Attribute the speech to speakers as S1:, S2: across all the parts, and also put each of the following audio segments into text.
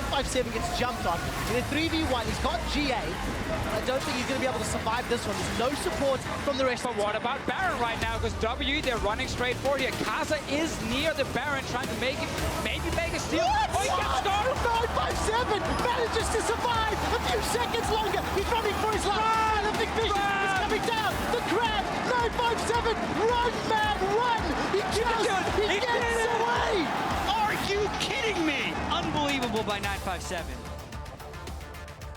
S1: 957 gets jumped on. In a 3v1, he's got Xiye. I don't think he's going to be able to survive this one. There's no support from the rest.
S2: But what about Baron right now? Because W, they're running straight forward here. Kaza is near the Baron, trying to make it, maybe make a steal.
S1: What?
S2: Oh, he gets started.
S1: 957 manages to survive a few seconds longer. He's running for his life. The big vision is coming down. The crab, 957, run, man, run. He gets away.
S3: Are you kidding me? Unbelievable by 957.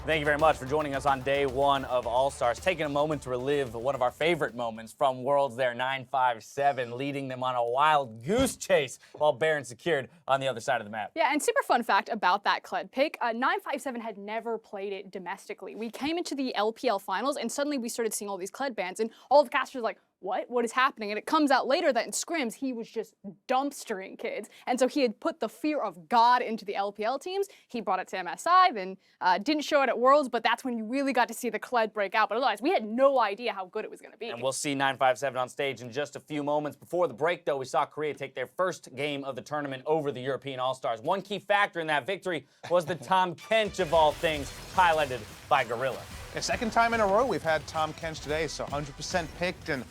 S4: Thank you very much for joining us on day one of All-Stars. Taking a moment to relive one of our favorite moments from Worlds there, 957, leading them on a wild goose chase while Baron secured on the other side of the map.
S5: Yeah, and super fun fact about that Kled pick, 957 had never played it domestically. We came into the LPL finals and suddenly we started seeing all these Kled bans and all the casters were like, what is happening? And it comes out later that in scrims, he was just dumpstering kids. And so he had put the fear of God into the LPL teams. He brought it to MSI, then didn't show it at Worlds, but that's when you really got to see the Kled break out. But otherwise, we had no idea how good it was going to be.
S4: And we'll see 957 on stage in just a few moments. Before the break, though, we saw Korea take their first game of the tournament over the European All-Stars. One key factor in that victory was the Tahm Kench, of all things, highlighted by Gorilla.
S6: The second time in a row we've had Tahm Kench today, so 100% picked, and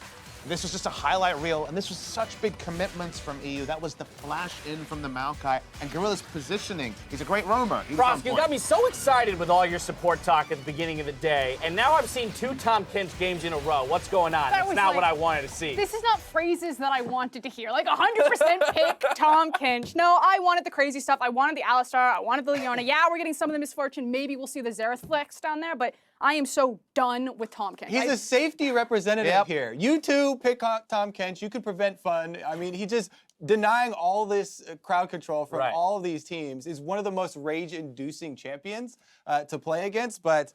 S6: this was just a highlight reel, and this was such big commitments from EU. That was the flash in from the Maokai, and Gorilla's positioning. He's a great roamer.
S4: Frost, you got me so excited with all your support talk at the beginning of the day, and now I've seen 2 Tahm Kench games in a row. What's going on? That's not what I wanted to see.
S5: This is not phrases that I wanted to hear. Like 100% pick Tahm Kench. No, I wanted the crazy stuff. I wanted the Alistar. I wanted the Leona. Yeah, we're getting some of the misfortune. Maybe we'll see the Xerath flex down there, but I am so done with Tahm Kench.
S7: He's a safety representative here. You two pick Tahm Kench. You could prevent fun. I mean, he just denying all this crowd control from all of these teams is one of the most rage-inducing champions to play against, but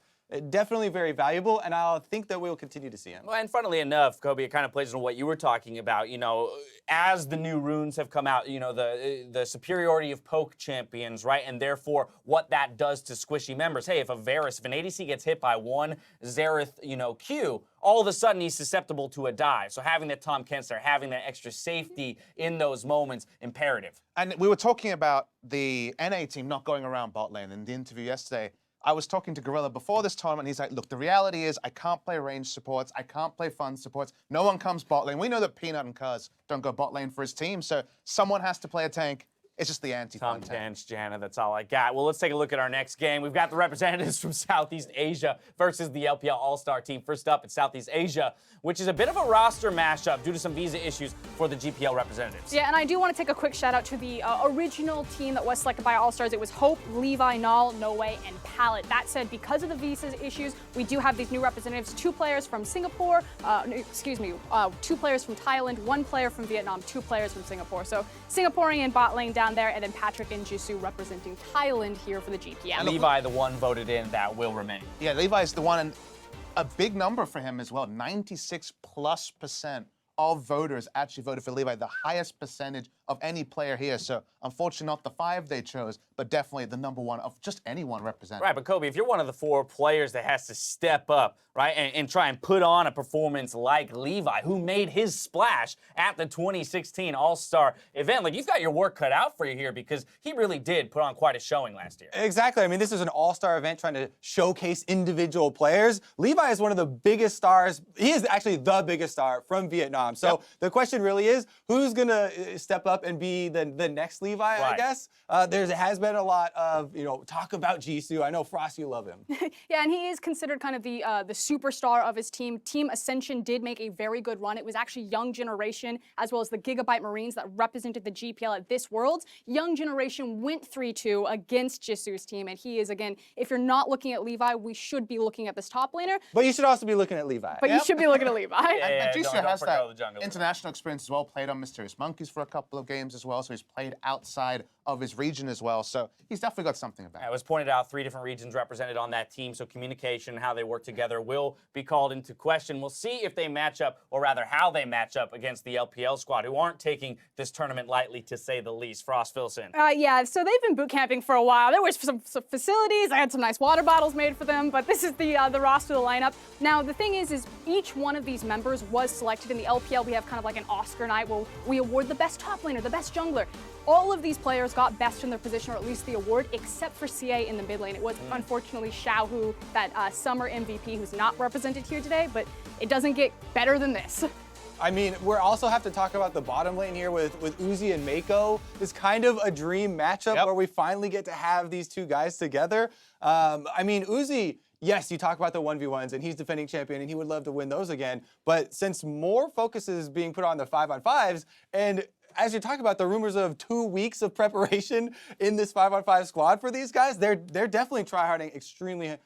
S7: definitely very valuable, and I think that we'll continue to see him.
S4: Well, and funnily enough, Kobe, it kind of plays into what you were talking about. You know, as the new runes have come out, you know, the superiority of poke champions, right? And therefore, what that does to squishy members. Hey, if an ADC gets hit by one Xerath, you know, Q, all of a sudden he's susceptible to a dive. So having that Tahm Kench there, having that extra safety in those moments, imperative.
S6: And we were talking about the NA team not going around bot lane in the interview yesterday. I was talking to Gorilla before this tournament, and he's like, look, the reality is I can't play range supports, I can't play fun supports, no one comes bot lane. We know that Peanut and Cuz don't go bot lane for his team, so someone has to play a tank. It's just the anti-fun
S4: Tahm Kench, Jana, that's all I got. Well, let's take a look at our next game. We've got the representatives from Southeast Asia versus the LPL All-Star team. First up, it's Southeast Asia, which is a bit of a roster mashup due to some visa issues for the GPL representatives.
S5: Yeah, and I do want to take a quick shout out to the original team that was selected by All-Stars. It was Hope, Levi, Null, No Way, and Pallet. That said, because of the visa issues, we do have these new representatives, 2 players from Singapore, 2 players from Thailand, 1 player from Vietnam, 2 players from Singapore. So Singaporean bot lane down there, and then Patrick and Jisu representing Thailand here for the GPL.
S4: Levi, the one voted in, that will remain.
S6: Yeah, Levi's the one, and a big number for him as well. 96+% of voters actually voted for Levi, the highest percentage of any player here. So unfortunately not the 5 they chose, but definitely the #1 of just anyone represented.
S4: Right, but Kobe, if you're one of the 4 players that has to step up, right, and try and put on a performance like Levi, who made his splash at the 2016 All-Star event, like, you've got your work cut out for you here because he really did put on quite a showing last year.
S7: Exactly. I mean, this is an all-star event trying to showcase individual players. Levi is one of the biggest stars. He is actually the biggest star from Vietnam. So the question really is, who's going to step up and be the next Levi, I guess? There has been a lot of, talk about Jisu. I know, Frost, you love him.
S5: Yeah, and he is considered kind of the superstar of his team. Team Ascension did make a very good run. It was actually Young Generation, as well as the Gigabyte Marines that represented the GPL at this Worlds. Young Generation went 3-2 against Jisu's team, and he is, again, if you're not looking at Levi, we should be looking at this top laner.
S7: But you should also be looking at Levi.
S5: But you should be looking at Levi.
S6: And Jisu has that international experience as well, played on Mysterious Monkeys for a couple of games as well, so he's played outside of his region as well, so he's definitely got something about it.
S4: It was pointed out 3 different regions represented on that team, so communication, how they work together will be called into question. We'll see if they match up, or rather how they match up against the LPL squad, who aren't taking this tournament lightly, to say the least. Frost fills in.
S5: Yeah, so they've been boot camping for a while. There was some facilities. I had some nice water bottles made for them, but this is the roster, the lineup. Now, the thing is each one of these members was selected. In the LPL, we have kind of like an Oscar night where we award the best top laner, the best jungler. All of these players got best in their position, or at least the award, except for Xiye in the mid lane. It was unfortunately Xiao, who that summer MVP, who's not represented here today, but it doesn't get better than this.
S7: I mean, we also have to talk about the bottom lane here with Uzi and Meiko. It's kind of a dream matchup where we finally get to have these two guys together. I mean, Uzi, yes, you talk about the 1v1s, and he's defending champion, and he would love to win those again. But since more focus is being put on the 5-on-5s, and as you talk about the rumors of 2 weeks of preparation in this 5-on-5 squad for these guys, they're definitely tryharding extremely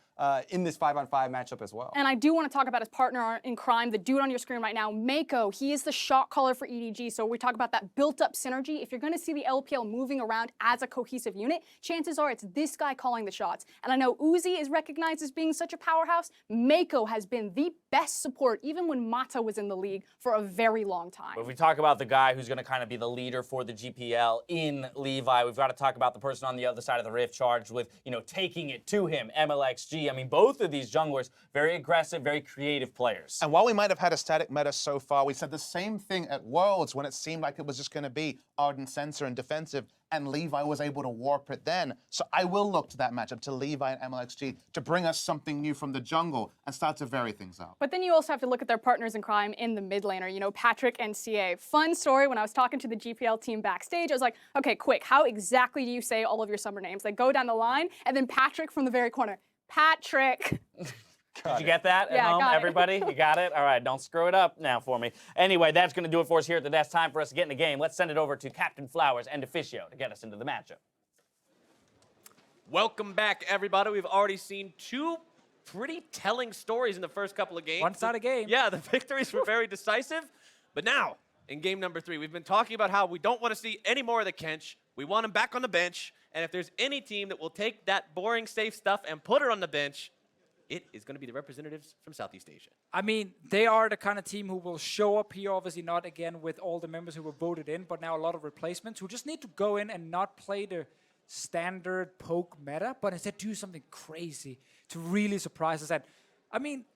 S7: in this 5-on-5 matchup as well.
S5: And I do want to talk about his partner in crime, the dude on your screen right now, Meiko. He is the shot caller for EDG, so we talk about that built-up synergy. If you're going to see the LPL moving around as a cohesive unit, chances are it's this guy calling the shots. And I know Uzi is recognized as being such a powerhouse. Meiko has been the best support, even when Mata was in the league, for a very long time.
S4: But if we talk about the guy who's going to kind of be the leader for the GPL in Levi, we've got to talk about the person on the other side of the rift charged with, taking it to him, Mlxg. I mean, both of these junglers, very aggressive, very creative players.
S6: And while we might have had a static meta so far, we said the same thing at Worlds when it seemed like it was just going to be Ardent Sensor and defensive, and Levi was able to warp it then. So I will look to that matchup, to Levi and Mlxg, to bring us something new from the jungle and start to vary things out.
S5: But then you also have to look at their partners in crime in the mid laner, Patrick and Xiye. Fun story, when I was talking to the GPL team backstage, I was like, okay, quick, how exactly do you say all of your summer names? They go down the line, and then Patrick from the very corner. Patrick.
S4: Did you get that at home,
S5: got it.
S4: everybody? You got it? All right, don't screw it up now for me. Anyway, that's going to do it for us here at the desk. Time for us to get in the game. Let's send it over to Captain Flowers and Officio to get us into the matchup.
S8: Welcome back, everybody. We've already seen two pretty telling stories in the first couple of games.
S2: One-sided game.
S8: Yeah, the victories were very decisive. But now, in game number 3, we've been talking about how we don't want to see any more of the Kench. We want him back on the bench. And if there's any team that will take that boring, safe stuff and put her on the bench, it is going to be the representatives from Southeast Asia.
S2: I mean, they are the kind of team who will show up here, obviously not again with all the members who were voted in, but now a lot of replacements who just need to go in and not play the standard poke meta, but instead do something crazy to really surprise us. And I mean,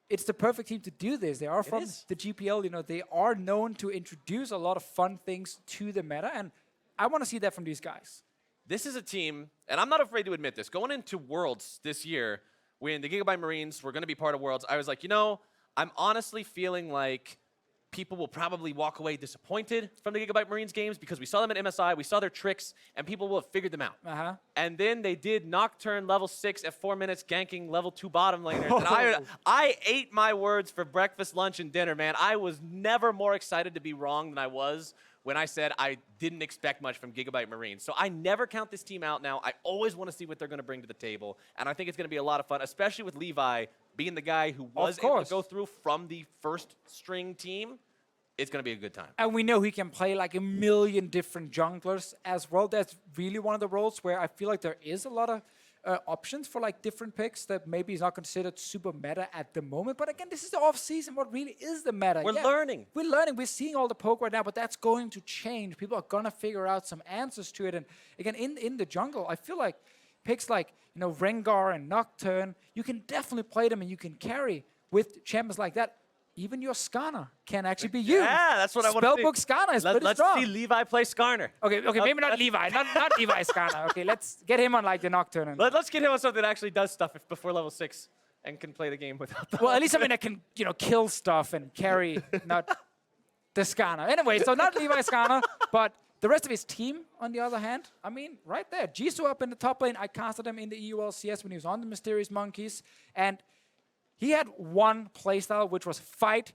S2: it's the perfect team to do this. They are from the GPL, they are known to introduce a lot of fun things to the meta, and I want to see that from these guys.
S8: This is a team, and I'm not afraid to admit this, going into Worlds this year, when the Gigabyte Marines were going to be part of Worlds, I was like, I'm honestly feeling like people will probably walk away disappointed from the Gigabyte Marines games because we saw them at MSI, we saw their tricks, and people will have figured them out. And then they did Nocturne level 6 at 4 minutes, ganking level 2 bottom laners. And I ate my words for breakfast, lunch, and dinner, man. I was never more excited to be wrong than I was when I said I didn't expect much from Gigabyte Marines. So I never count this team out now. I always want to see what they're going to bring to the table. And I think it's going to be a lot of fun, especially with Levi being the guy who was able to go through from the first string team. It's going to be a good time.
S2: And we know he can play like a million different junglers as well. That's really one of the roles where I feel like there is a lot of options for like different picks that maybe is not considered super meta at the moment. But again, this is the off season. What really is the meta?
S8: We're learning.
S2: We're learning. We're seeing all the poke right now, but that's going to change. People are going to figure out some answers to it. And again, in the jungle, I feel like picks like, Rengar and Nocturne, you can definitely play them and you can carry with champions like that. Even your Skarner can actually be used.
S8: Yeah, that's what I want to see.
S2: Spellbook Skarner is pretty strong.
S8: Let's see Levi play Skarner.
S2: Okay, maybe not Levi. Not Levi Skarner. Okay, let's get him on like the Nocturne.
S8: Let's get him on something that actually does stuff before level 6 and can play the game without the
S2: Well, at least something that can, kill stuff and carry, not the Skarner. Anyway, so not Levi Skarner, but the rest of his team, on the other hand, I mean, right there. Jisu up in the top lane. I casted him in the EULCS when he was on the Mysterious Monkeys. And he had one playstyle, which was fight.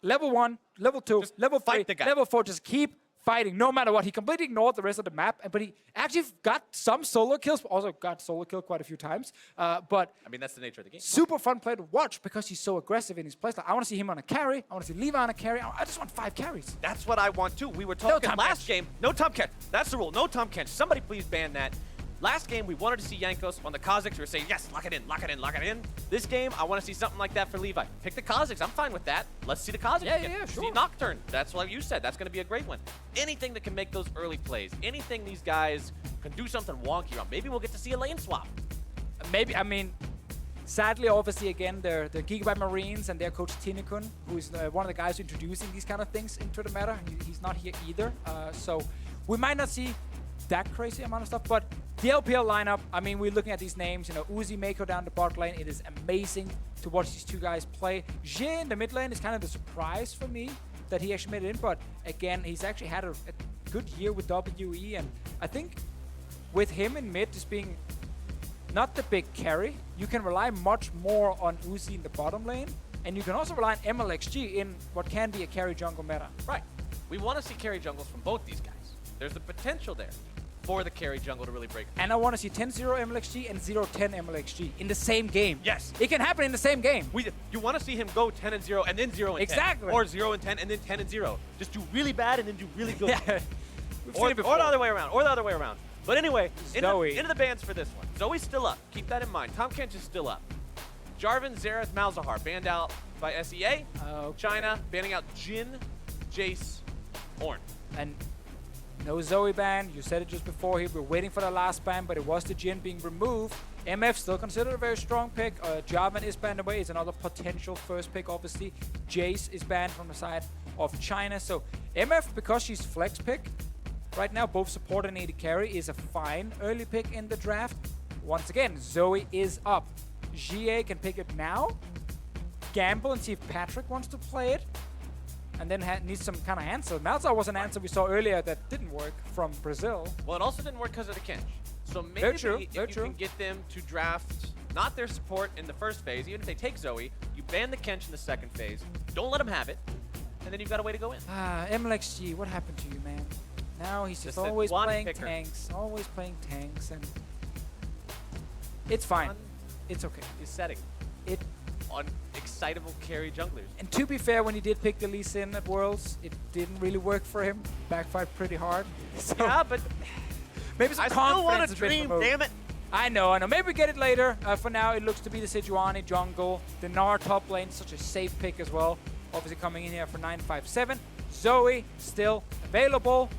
S2: Level 1, level 2, just level 3, level 4, just keep fighting, no matter what. He completely ignored the rest of the map, but he actually got some solo kills, also got solo killed quite a few times. But
S8: I mean, that's the nature of the game.
S2: Super fun play to watch because he's so aggressive in his playstyle. I want to see him on a carry. I want to see Levi on a carry. I just want 5 carries.
S8: That's what I want too. We were talking last game. No Tom Kench. That's the rule. No Tom Kench. Somebody please ban that. Last game, we wanted to see Jankos on the Kazakhs. We were saying, yes, lock it in, lock it in, lock it in. This game, I want to see something like that for Levi. Pick the Kazakhs. I'm fine with that. Let's see the Kazakhs again.
S2: Yeah, sure.
S8: See Nocturne. That's what you said. That's going to be a great one. Anything that can make those early plays. Anything these guys can do something wonky on. Maybe we'll get to see a lane swap.
S2: Maybe, I mean, sadly, obviously, again, the Gigabyte Marines and their coach Tinikun, who is one of the guys introducing these kind of things into the meta. He's not here either. So we might not see that crazy amount of stuff. But the LPL lineup, I mean, we're looking at these names, you know, Uzi, Meiko down the bot lane. It is amazing to watch these two guys play. Xiye in the mid lane is kind of the surprise for me that he actually made it in. But again, he's actually had a good year with WE. And I think with him in mid just being not the big carry, you can rely much more on Uzi in the bottom lane. And you can also rely on Mlxg in what can be a carry jungle meta.
S8: Right. We want to see carry jungles from both these guys. There's the potential there for the carry jungle to really break.
S2: And I want to see 10-0 Mlxg and 0-10 Mlxg in the same game.
S8: Yes.
S2: It can happen in the same game.
S8: You want to see him go 10-0 and then 0-10.
S2: Exactly.
S8: Or 0-10 and then 10-0. Just do really bad and then do really good.
S2: Yeah.
S8: Or the other way around. Or the other way around. But anyway,
S2: Zoe.
S8: into the bans for this one. Zoe's still up. Keep that in mind. Tahm Kench is still up. Jarvan, Xerath, Malzahar banned out by SEA.
S2: Okay.
S8: China banning out Jhin, Jace, Ornn.
S2: And no Zoe ban. You said it just before here. We're waiting for the last ban, but it was the Jhin being removed. MF still considered a very strong pick. Jarvan is banned away. It's another potential first pick, obviously. Jace is banned from the side of China. So MF, because she's flex pick, right now both support and AD carry, is a fine early pick in the draft. Once again, Zoe is up. Xiye can pick it now, gamble and see if Patrick wants to play it, and then needs some kind of answer. Malzahar was an answer we saw earlier that didn't work from Brazil.
S8: Well, it also didn't work because of the Kench. So maybe
S2: Very true,
S8: if
S2: very
S8: you
S2: true.
S8: can get them to draft not their support in the first phase, even if they take Zoe, you ban the Kench in the second phase, don't let them have it, and then you've got a way to go in.
S2: Mlxg, what happened to you, man? Now he's just
S8: Just a
S2: always
S8: one
S2: playing
S8: picker.
S2: tanks, and it's fine.
S8: One
S2: It's okay.
S8: is setting
S2: It
S8: on excitable carry junglers.
S2: And to be fair, when he did pick the Lee Sin at Worlds, it didn't really work for him. Backfired pretty hard. So
S8: Yeah, but
S2: maybe some
S8: I still want
S2: confidence
S8: to
S2: has been
S8: dream,
S2: removed.
S8: damn it.
S2: I know. Maybe we get it later. For now, it looks to be the Sejuani jungle. The Gnar top lane, such a safe pick as well. Obviously coming in here for 957. Zoe still available.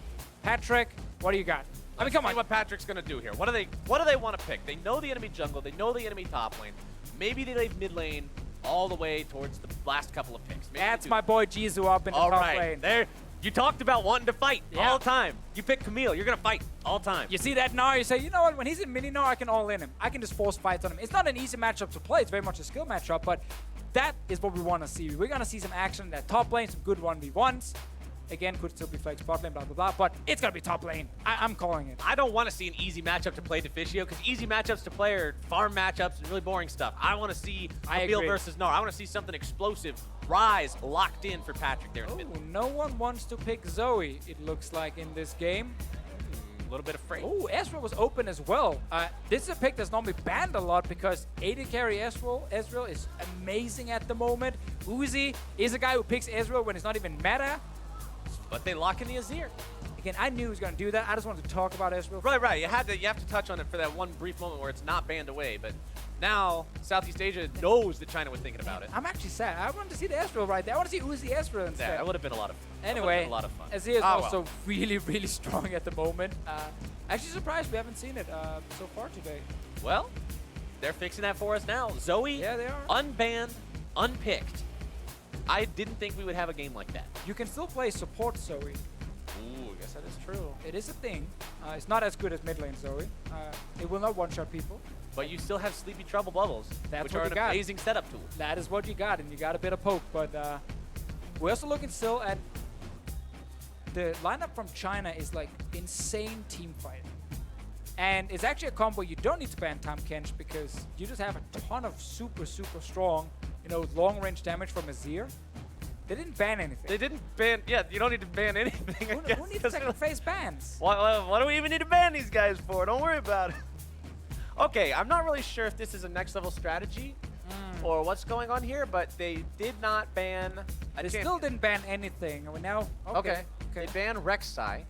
S2: Patrick, what do you got? I mean, come
S8: See
S2: on.
S8: what Patrick's gonna do here. What do they want to pick? They know the enemy jungle. They know the enemy top lane. Maybe they leave mid lane all the way towards the last couple of picks. Maybe
S2: That's
S8: they do.
S2: my boy Jisu up in the
S8: All
S2: top
S8: right,
S2: lane.
S8: there. You talked about wanting to fight
S2: Yeah.
S8: all the time. You pick Camille. You're gonna fight all the time.
S2: You see that Gnar, you say, you know what, when he's in mini Gnar, I can all in him. I can just force fights on him. It's not an easy matchup to play. It's very much a skill matchup, but that is what we want to see. We're going to see some action in that top lane, some good 1v1s. Again, could still be flex bot lane, blah, blah, blah, but it's going to be top lane. I'm calling it.
S8: I don't want to see an easy matchup to play Deficio because easy matchups to play are farm matchups and really boring stuff. I want to see Camille
S2: agree.
S8: versus Gnar. I want to see something explosive. Ryze locked in for Patrick there in the
S2: Oh,
S8: mid.
S2: no one wants to pick Zoe, it looks like, in this game.
S8: A little bit afraid.
S2: Oh, Ezreal was open as well. This is a pick that's normally banned a lot because AD carry Ezreal is amazing at the moment. Uzi is a guy who picks Ezreal when it's not even meta.
S8: But they lock in the Azir.
S2: Again, I knew he was going to do that. I just wanted to talk about Ezreal.
S8: Right. You have to touch on it for that one brief moment where it's not banned away. But now Southeast Asia knows that China was thinking about it.
S2: I'm actually sad. I wanted to see the Ezreal right there. I want to see Uzi Ezreal instead.
S8: Yeah, that would have been a lot of fun.
S2: Anyway,
S8: a lot of fun.
S2: Azir is
S8: Ah,
S2: also
S8: well.
S2: really, really strong at the moment. Actually surprised we haven't seen it so far today.
S8: Well, they're fixing that for us now. Zoe,
S2: Yeah, they are.
S8: unbanned, unpicked. I didn't think we would have a game like that.
S2: You can still play support Zoe.
S8: Ooh, I guess that is true.
S2: It is a thing. It's not as good as mid lane Zoe. It will not one-shot people.
S8: But you still have Sleepy Trouble Bubbles,
S2: That's
S8: which
S2: what
S8: are
S2: you
S8: an
S2: got.
S8: amazing setup tool.
S2: That is what you got, and you got a bit of poke. But we're also looking still at the lineup from China is like insane team fighting. And it's actually a combo you don't need to ban Tahm Kench because you just have a ton of super, super strong, long-range damage from Azir. They didn't ban anything.
S8: They didn't ban. Yeah, you don't need to ban anything. I guess,
S2: Who needs
S8: 'cause
S2: second phase bans?
S8: what do we even need to ban these guys for? Don't worry about it. Okay, I'm not really sure if this is a next level strategy or what's going on here, but they did not ban a
S2: They
S8: champion.
S2: still didn't ban anything. And we now, okay.
S8: They banned Rek'Sai.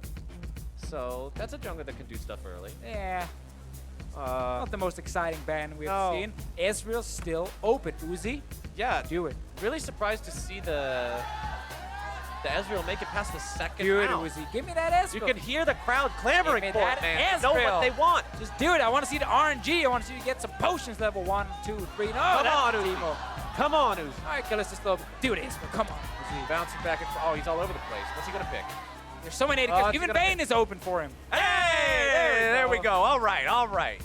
S8: So that's a jungler that can do stuff early.
S2: Yeah, not the most exciting ban we've
S8: No.
S2: seen. Ezreal's still open. Uzi,
S8: Yeah,
S2: do it.
S8: really surprised to see the Ezreal make it past the second
S2: Do it,
S8: round.
S2: Uzi. Give me that Ezreal.
S8: You can hear the crowd clamoring
S2: Give
S8: for
S2: me
S8: it,
S2: that
S8: man. They know
S2: Ezreal.
S8: what they want.
S2: Just do it. I want to see the RNG. I want to see you get some potions level 1, 2, 3. No,
S8: Come
S2: that's
S8: on,
S2: Timo.
S8: Uzi. Come on, Uzi.
S2: All right, let's just do it, Ezreal. Come on.
S8: Uzi bouncing back and forth. Oh, he's all over the place. What's he gonna pick?
S2: There's so many AD
S8: Oh,
S2: carries.
S8: it's
S2: Even
S8: gonna
S2: Vayne is open for him.
S8: Hey! there we go. All right, all right.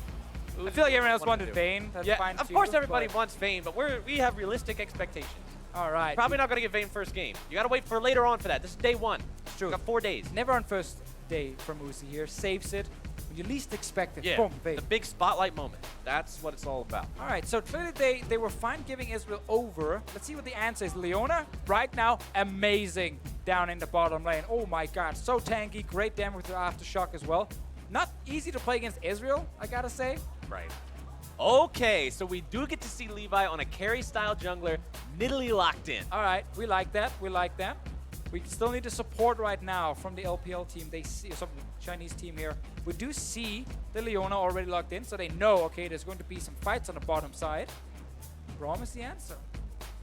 S2: I feel like everyone else
S8: Wanted
S2: wanted
S8: to.
S2: Vayne. That's
S8: Yeah,
S2: fine
S8: of
S2: too,
S8: course everybody
S2: but-
S8: wants Vayne, but we have realistic expectations.
S2: All right.
S8: Probably not going to get Vayne first game. You got to wait for later on for that. This is day one.
S2: It's true.
S8: Got 4 days.
S2: Never on first day from Uzi here. Saves it when you least expect it.
S8: Yeah,
S2: Boom, Vayne.
S8: the big spotlight moment. That's what it's all about.
S2: All right, so clearly they were fine giving Ezreal over. Let's see what the answer is. Leona, right now, amazing down in the bottom lane. Oh my god, so tanky. Great damage with the Aftershock as well. Not easy to play against Ezreal, I gotta say.
S8: Right. Okay, so we do get to see Levi on a carry-style jungler, Nidalee locked in.
S2: All right, we like that. We like that. We still need the support right now from the LPL team. They see some Chinese team here. We do see the Leona already locked in, so they know, okay, there's going to be some fights on the bottom side. Braum is the answer.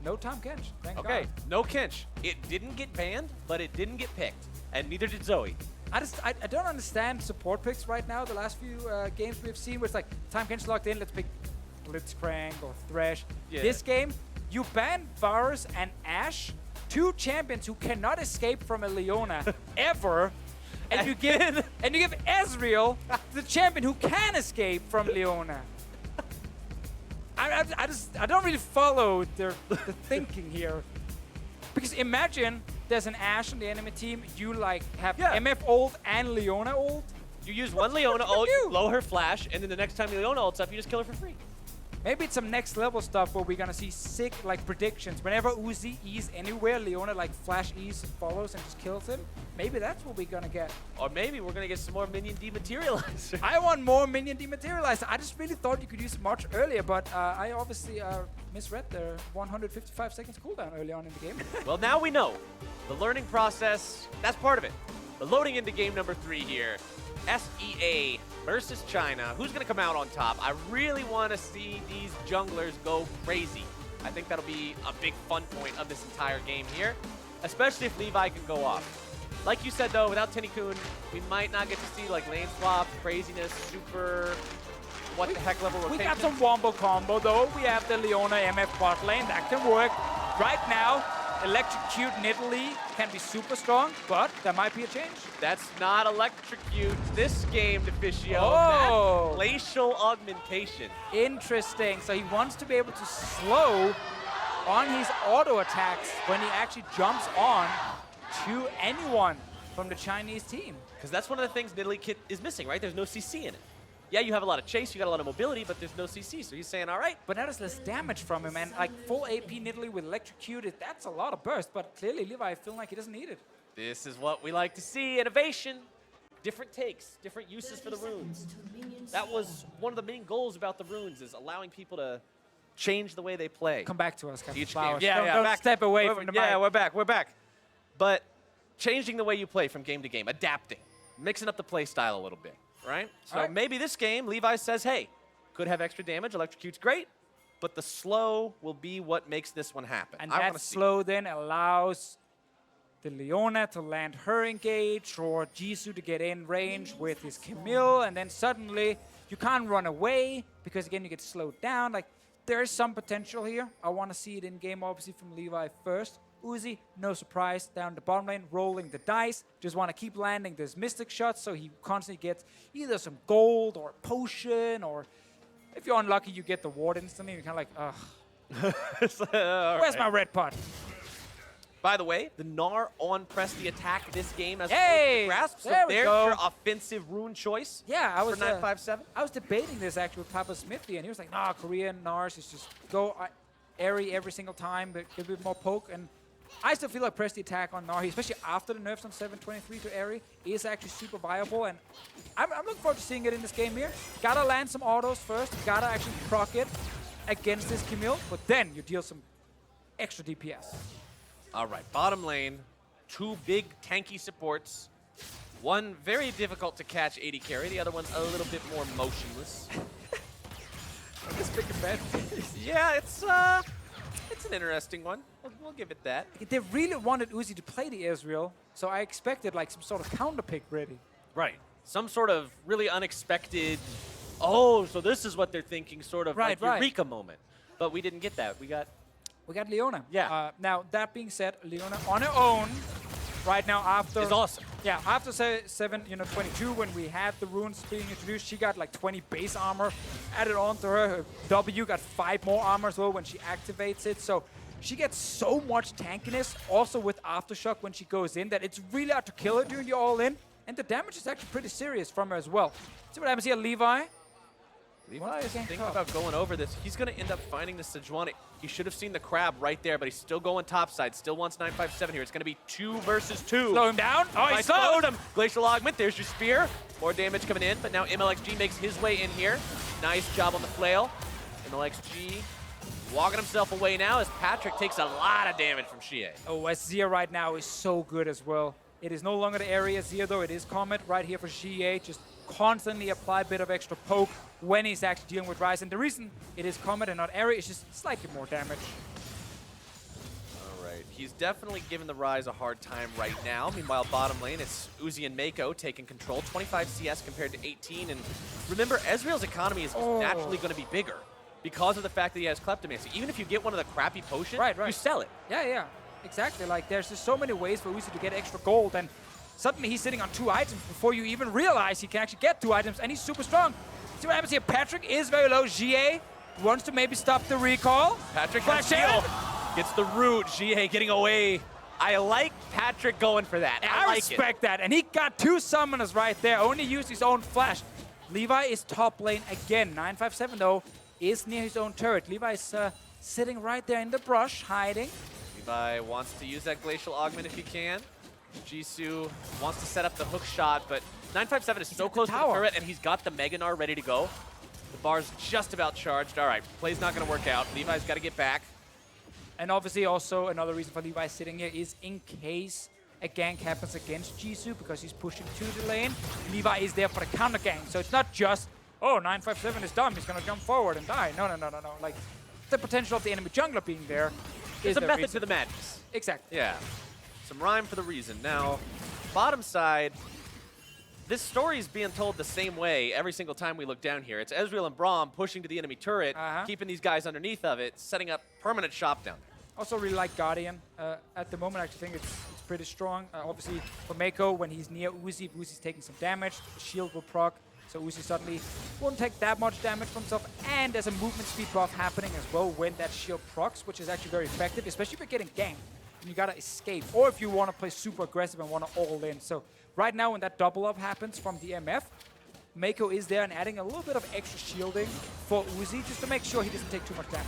S2: No Tom Kench, thank
S8: Okay,
S2: God.
S8: no Kinch. It didn't get banned, but it didn't get picked, and neither did Zoe.
S2: I don't understand support picks right now. The last few games we've seen where it's like, Time Kench locked in, let's pick Blitzcrank or Thresh.
S8: Yeah.
S2: This game, you ban Varus and Ashe, two champions who cannot escape from a Leona ever, and you give Ezreal the champion who can escape from Leona. I don't really follow the thinking here. Because imagine there's an Ashe on the enemy team, you like have
S8: Yeah.
S2: MF ult and Leona ult.
S8: You use one Leona
S2: what you
S8: ult,
S2: do?
S8: you blow her flash, and then the next time Leona ults up, you just kill her for free.
S2: Maybe it's some next level stuff where we're gonna see sick like predictions. Whenever Uzi E's anywhere, Leona like flash E's follows and just kills him. Maybe that's what we're gonna get.
S8: Or maybe we're gonna get some more minion dematerializer.
S2: I want more minion dematerializer. I just really thought you could use it much earlier, but I obviously misread the 155 seconds cooldown early on in the game.
S8: Well, now we know. The learning process, that's part of it. But loading into game number 3 here. SEA versus China. Who's going to come out on top? I really want to see these junglers go crazy. I think that'll be a big fun point of this entire game here, especially if Levi can go off. Like you said, though, without Tenny-kun, we might not get to see like lane swap, craziness, super, what the heck level rotation.
S2: We got some wombo combo though. We have the Leona MF bot lane. That can work. Right now, Electrocute Nidalee can be super strong, but there might be a change.
S8: That's not electrocute this game, Deficio.
S2: Oh.
S8: That's glacial augmentation.
S2: Interesting. So he wants to be able to slow on his auto attacks when he actually jumps on to anyone from the Chinese team.
S8: Because that's one of the things Nidalee is missing, right? There's no CC in it. Yeah, you have a lot of chase, you got a lot of mobility, but there's no CC. So he's saying, all right.
S2: But now there's less damage from him, and like full AP Nidalee with Electrocuted, that's a lot of burst. But clearly Levi feeling like he doesn't need it.
S8: This is what we like to see. Innovation, different takes, different uses for the runes. That was one of the main goals about the runes, is allowing people to change the way they play.
S2: Come back to us, Captain
S8: Each
S2: Flowers.
S8: game. Yeah,
S2: Don't
S8: back.
S2: step away from the
S8: Yeah,
S2: mic.
S8: we're back. But changing the way you play from game to game, adapting, mixing up the play style a little bit, right? So
S2: All right.
S8: maybe this game, Levi says, hey, could have extra damage, Electrocute's great, but the slow will be what makes this one happen.
S2: And
S8: I
S2: that
S8: wanna see.
S2: slow then allows the Leona to land her engage or Jisu to get in range with his Camille, and then suddenly you can't run away because again you get slowed down. Like there is some potential here. I want to see it in game obviously from Levi first. Uzi, no surprise, down the bottom lane, rolling the dice. Just want to keep landing those mystic shots so he constantly gets either some gold or a potion, or if you're unlucky, you get the ward instantly. You're kind of like, ugh, where's my red pot?
S8: By the way, the Gnar on press the attack this game as
S2: Hey,
S8: grasp. So
S2: there we
S8: there's
S2: go.
S8: your offensive rune choice.
S2: Yeah, I was
S8: for 957.
S2: I was debating this actually with Papa Smithy, and he was like, "Nah, Korean Nars is just go airy every single time, but give a bit more poke." And I still feel like press the attack on Gnar, especially after the nerfs on 723 to airy, is actually super viable, and I'm looking forward to seeing it in this game here. Gotta land some autos first, gotta actually proc it against this Camille, but then you deal some extra DPS.
S8: All right, bottom lane, 2 big tanky supports. One very difficult to catch AD carry, the other one a little bit more motionless.
S2: This big event.
S8: Yeah, it's an interesting one. We'll give it that.
S2: They really wanted Uzi to play the Ezreal, so I expected like some sort of counter pick ready.
S8: Right. Some sort of really unexpected, oh, so this is what they're thinking, sort of
S2: Right,
S8: like
S2: right.
S8: Eureka moment. But we didn't get that. We got
S2: We got Leona.
S8: Yeah.
S2: Now, that being said, Leona on her own right now after.
S8: It's awesome.
S2: Yeah, after 22, when we had the runes being introduced, she got like 20 base armor added on to her. Her W got 5 more armor as well when she activates it. So she gets so much tankiness also with Aftershock when she goes in that it's really hard to kill her during the all-in. And the damage is actually pretty serious from her as well. See what happens here, Levi.
S8: Levi is thinking about going over this. He's going to end up finding the Sejuani. He should have seen the crab right there, but he's still going topside. Still wants 957 here. It's going to be 2 versus 2.
S2: Slow him down. Oh, he slowed
S8: him. Glacial Augment. There's your spear. More damage coming in, but now Mlxg makes his way in here. Nice job on the flail. Mlxg walking himself away now as Patrick takes a lot of damage from Xiye.
S2: Oh, Azir right now is so good as well. It is no longer the area Azir though. It is Comet right here for Xiye. Just constantly apply a bit of extra poke when he's actually dealing with Ryze. And the reason it is Comet and not area is just slightly more damage.
S8: All right, he's definitely giving the Ryze a hard time right now. Meanwhile, bottom lane, it's Uzi and Meiko taking control. 25 CS compared to 18. And remember, Ezreal's economy is naturally going to be bigger because of the fact that he has Kleptomancy. Even if you get one of the crappy potions, you sell it.
S2: Yeah, exactly. Like, there's just so many ways for Uzi to get extra gold. And suddenly he's sitting on 2 items before you even realize he can actually get 2 items, and he's super strong. See what happens here? Patrick is very low. Xiye wants to maybe stop the recall.
S8: Patrick has shield. Gets the root. Xiye getting away. I like Patrick going for that. I like
S2: respect that. And he got 2 summoners right there. Only used his own flash. Levi is top lane again. 957 though is near his own turret. Levi is sitting right there in the brush, hiding.
S8: Levi wants to use that Glacial Augment if he can. Jisu wants to set up the hook shot, but 957 is so close to the turret, and he's got the Mega Gnar ready to go. The bar's just about charged. All right, play's not going to work out. Levi's got to get back.
S2: And obviously also another reason for Levi sitting here is in case a gank happens against Jisu, because he's pushing to the lane. Levi is there for the counter gank, so it's not just, oh, 957 is dumb, he's going to jump forward and die. No. Like, the potential of the enemy jungler being there
S8: is
S2: a
S8: method
S2: reason.
S8: to the madness.
S2: Exactly.
S8: Yeah. Some rhyme for the reason. Now, bottom side, this story is being told the same way every single time we look down here. It's Ezreal and Braum pushing to the enemy turret, keeping these guys underneath of it, setting up permanent shop down.
S2: Also really like Guardian. At the moment, I actually think it's pretty strong. Obviously, for Meiko, when he's near Uzi, if Uzi's taking some damage, the shield will proc. So Uzi suddenly won't take that much damage from himself. And there's a movement speed buff happening as well when that shield procs, which is actually very effective, especially if you're getting ganked. You gotta escape, or if you want to play super aggressive and want to all in. So right now when that double up happens from the MF, Meiko is there and adding a little bit of extra shielding for Uzi just to make sure he doesn't take too much damage.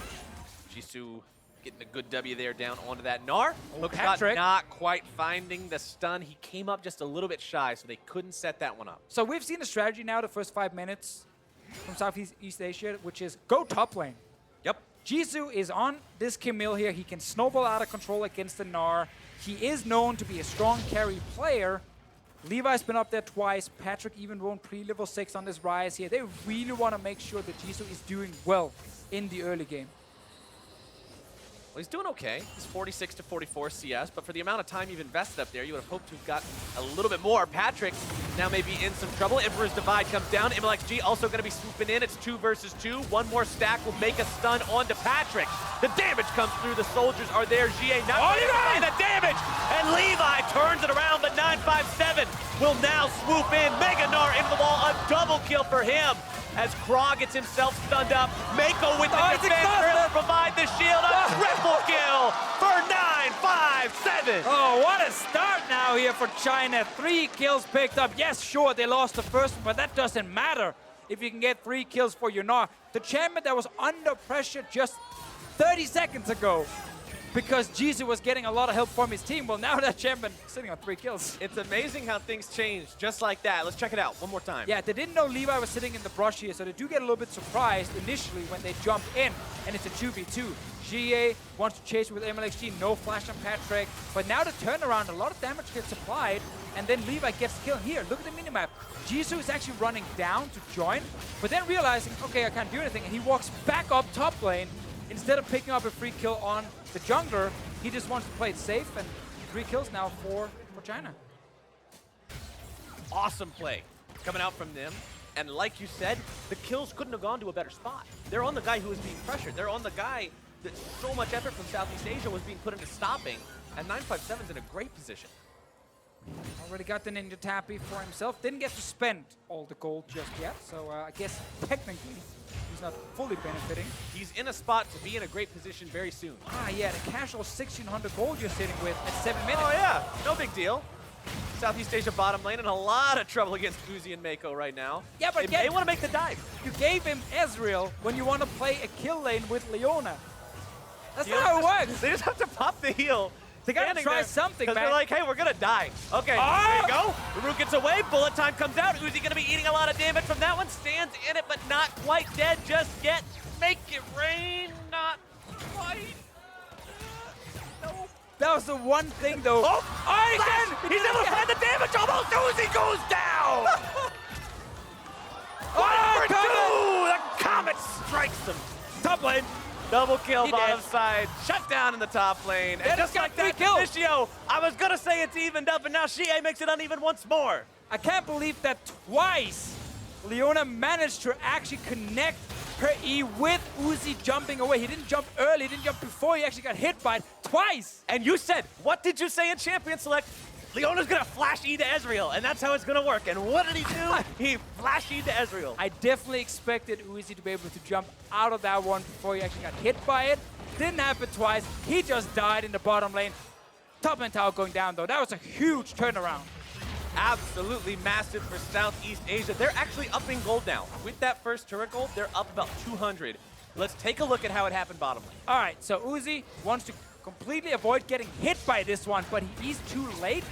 S8: Jisu getting a good W there down onto that Gnar. Hook shot
S2: Patrick
S8: not quite finding the stun. He came up just a little bit shy, so they couldn't set that one up.
S2: So we've seen the strategy now the first 5 minutes from Southeast Asia, which is go top lane.
S8: Yep.
S2: Jisu is on this Camille here. He can snowball out of control against the Gnar. He is known to be a strong carry player. Levi's been up there twice. Patrick even won pre-level 6 on this Ryze here. They really want to make sure that Jisu is doing well in the early game.
S8: Well, he's doing okay. He's 46 to 44 CS, but for the amount of time you've invested up there, you would have hoped to have gotten a little bit more. Patrick now may be in some trouble. Emperor's Divide comes down. Mlxg also going to be swooping in. It's 2 versus 2. One more stack will make a stun onto Patrick. The damage comes through. The soldiers are there. Xiye not getting the damage. And Levi turns it around, but 957 will now swoop in. Mega Gnar into the wall. A double kill for him as Krog gets himself stunned up. Meiko with the defense to provide the shield. A triple kill for 957.
S2: Oh, what a start now here for China. 3 kills picked up. Yes, sure, they lost the first one, but that doesn't matter if you can get 3 kills for your Gnar. The champion that was under pressure just 30 seconds ago because Jisu was getting a lot of help from his team. Well, now that champion sitting on 3 kills.
S8: It's amazing how things change just like that. Let's check it out one more time.
S2: Yeah, they didn't know Levi was sitting in the brush here, so they do get a little bit surprised initially when they jump in, and it's a 2v2. Xiye wants to chase with Mlxg, no flash on Patrick, but now the turnaround, a lot of damage gets applied, and then Levi gets killed here. Look at the minimap. Jisu is actually running down to join, but then realizing, okay, I can't do anything, and he walks back up top lane. Instead of picking up a free kill on the jungler, he just wants to play it safe, and 3 kills now for China.
S8: Awesome play coming out from them. And like you said, the kills couldn't have gone to a better spot. They're on the guy who was being pressured. They're on the guy that so much effort from Southeast Asia was being put into stopping. And 957's in a great position.
S2: Already got the Ninja Tappy for himself. Didn't get to spend all the gold just yet, so I guess technically he's not fully benefiting.
S8: He's in a spot to be in a great position very soon.
S2: Ah, yeah, the casual 1,600 gold you're sitting with at 7 minutes.
S8: Oh yeah, no big deal. Southeast Asia bottom lane in a lot of trouble against Uzi and Meiko right now.
S2: Yeah, but
S8: they want to make the dive.
S2: You gave him Ezreal when you want to play a kill lane with Leona. That's
S8: You
S2: not
S8: know,
S2: how it works.
S8: They just have to pop the heal.
S2: They gotta try something,
S8: Because
S2: man.
S8: they're like, hey, we're gonna die. Okay, there you go. The root gets away, bullet time comes out. Uzi gonna be eating a lot of damage from that one. Stands in it, but not quite dead just yet. Make it rain, not quite. No.
S2: That was the one thing, though.
S8: Oh,
S2: again!
S8: He's able to find the damage almost. Uzi goes down.
S2: Oh,
S8: For two, the Comet strikes them. Top lane. Double kill,
S2: He
S8: bottom
S2: did.
S8: side, shut down in the top lane.
S2: Yeah,
S8: And just
S2: just
S8: like
S2: got
S8: that,
S2: 3 kills.
S8: Xiye, I was gonna say it's evened up, and now Xiye makes it uneven once more.
S2: I can't believe that twice Leona managed to actually connect her E with Uzi jumping away. He didn't jump early, he didn't jump before, he actually got hit by it twice.
S8: And you said, what did you say in Champion Select? Leona's gonna flash E to Ezreal, and that's how it's gonna work. And what did he do? He flashed E to Ezreal.
S2: I definitely expected Uzi to be able to jump out of that one before he actually got hit by it. Didn't happen twice. He just died in the bottom lane. Top lane tower going down, though. That was a huge turnaround.
S8: Absolutely massive for Southeast Asia. They're actually up in gold now. With that first turret gold, they're up about 200. Let's take a look at how it happened bottom lane.
S2: All right, so Uzi wants to completely avoid getting hit by this one, but he's too late,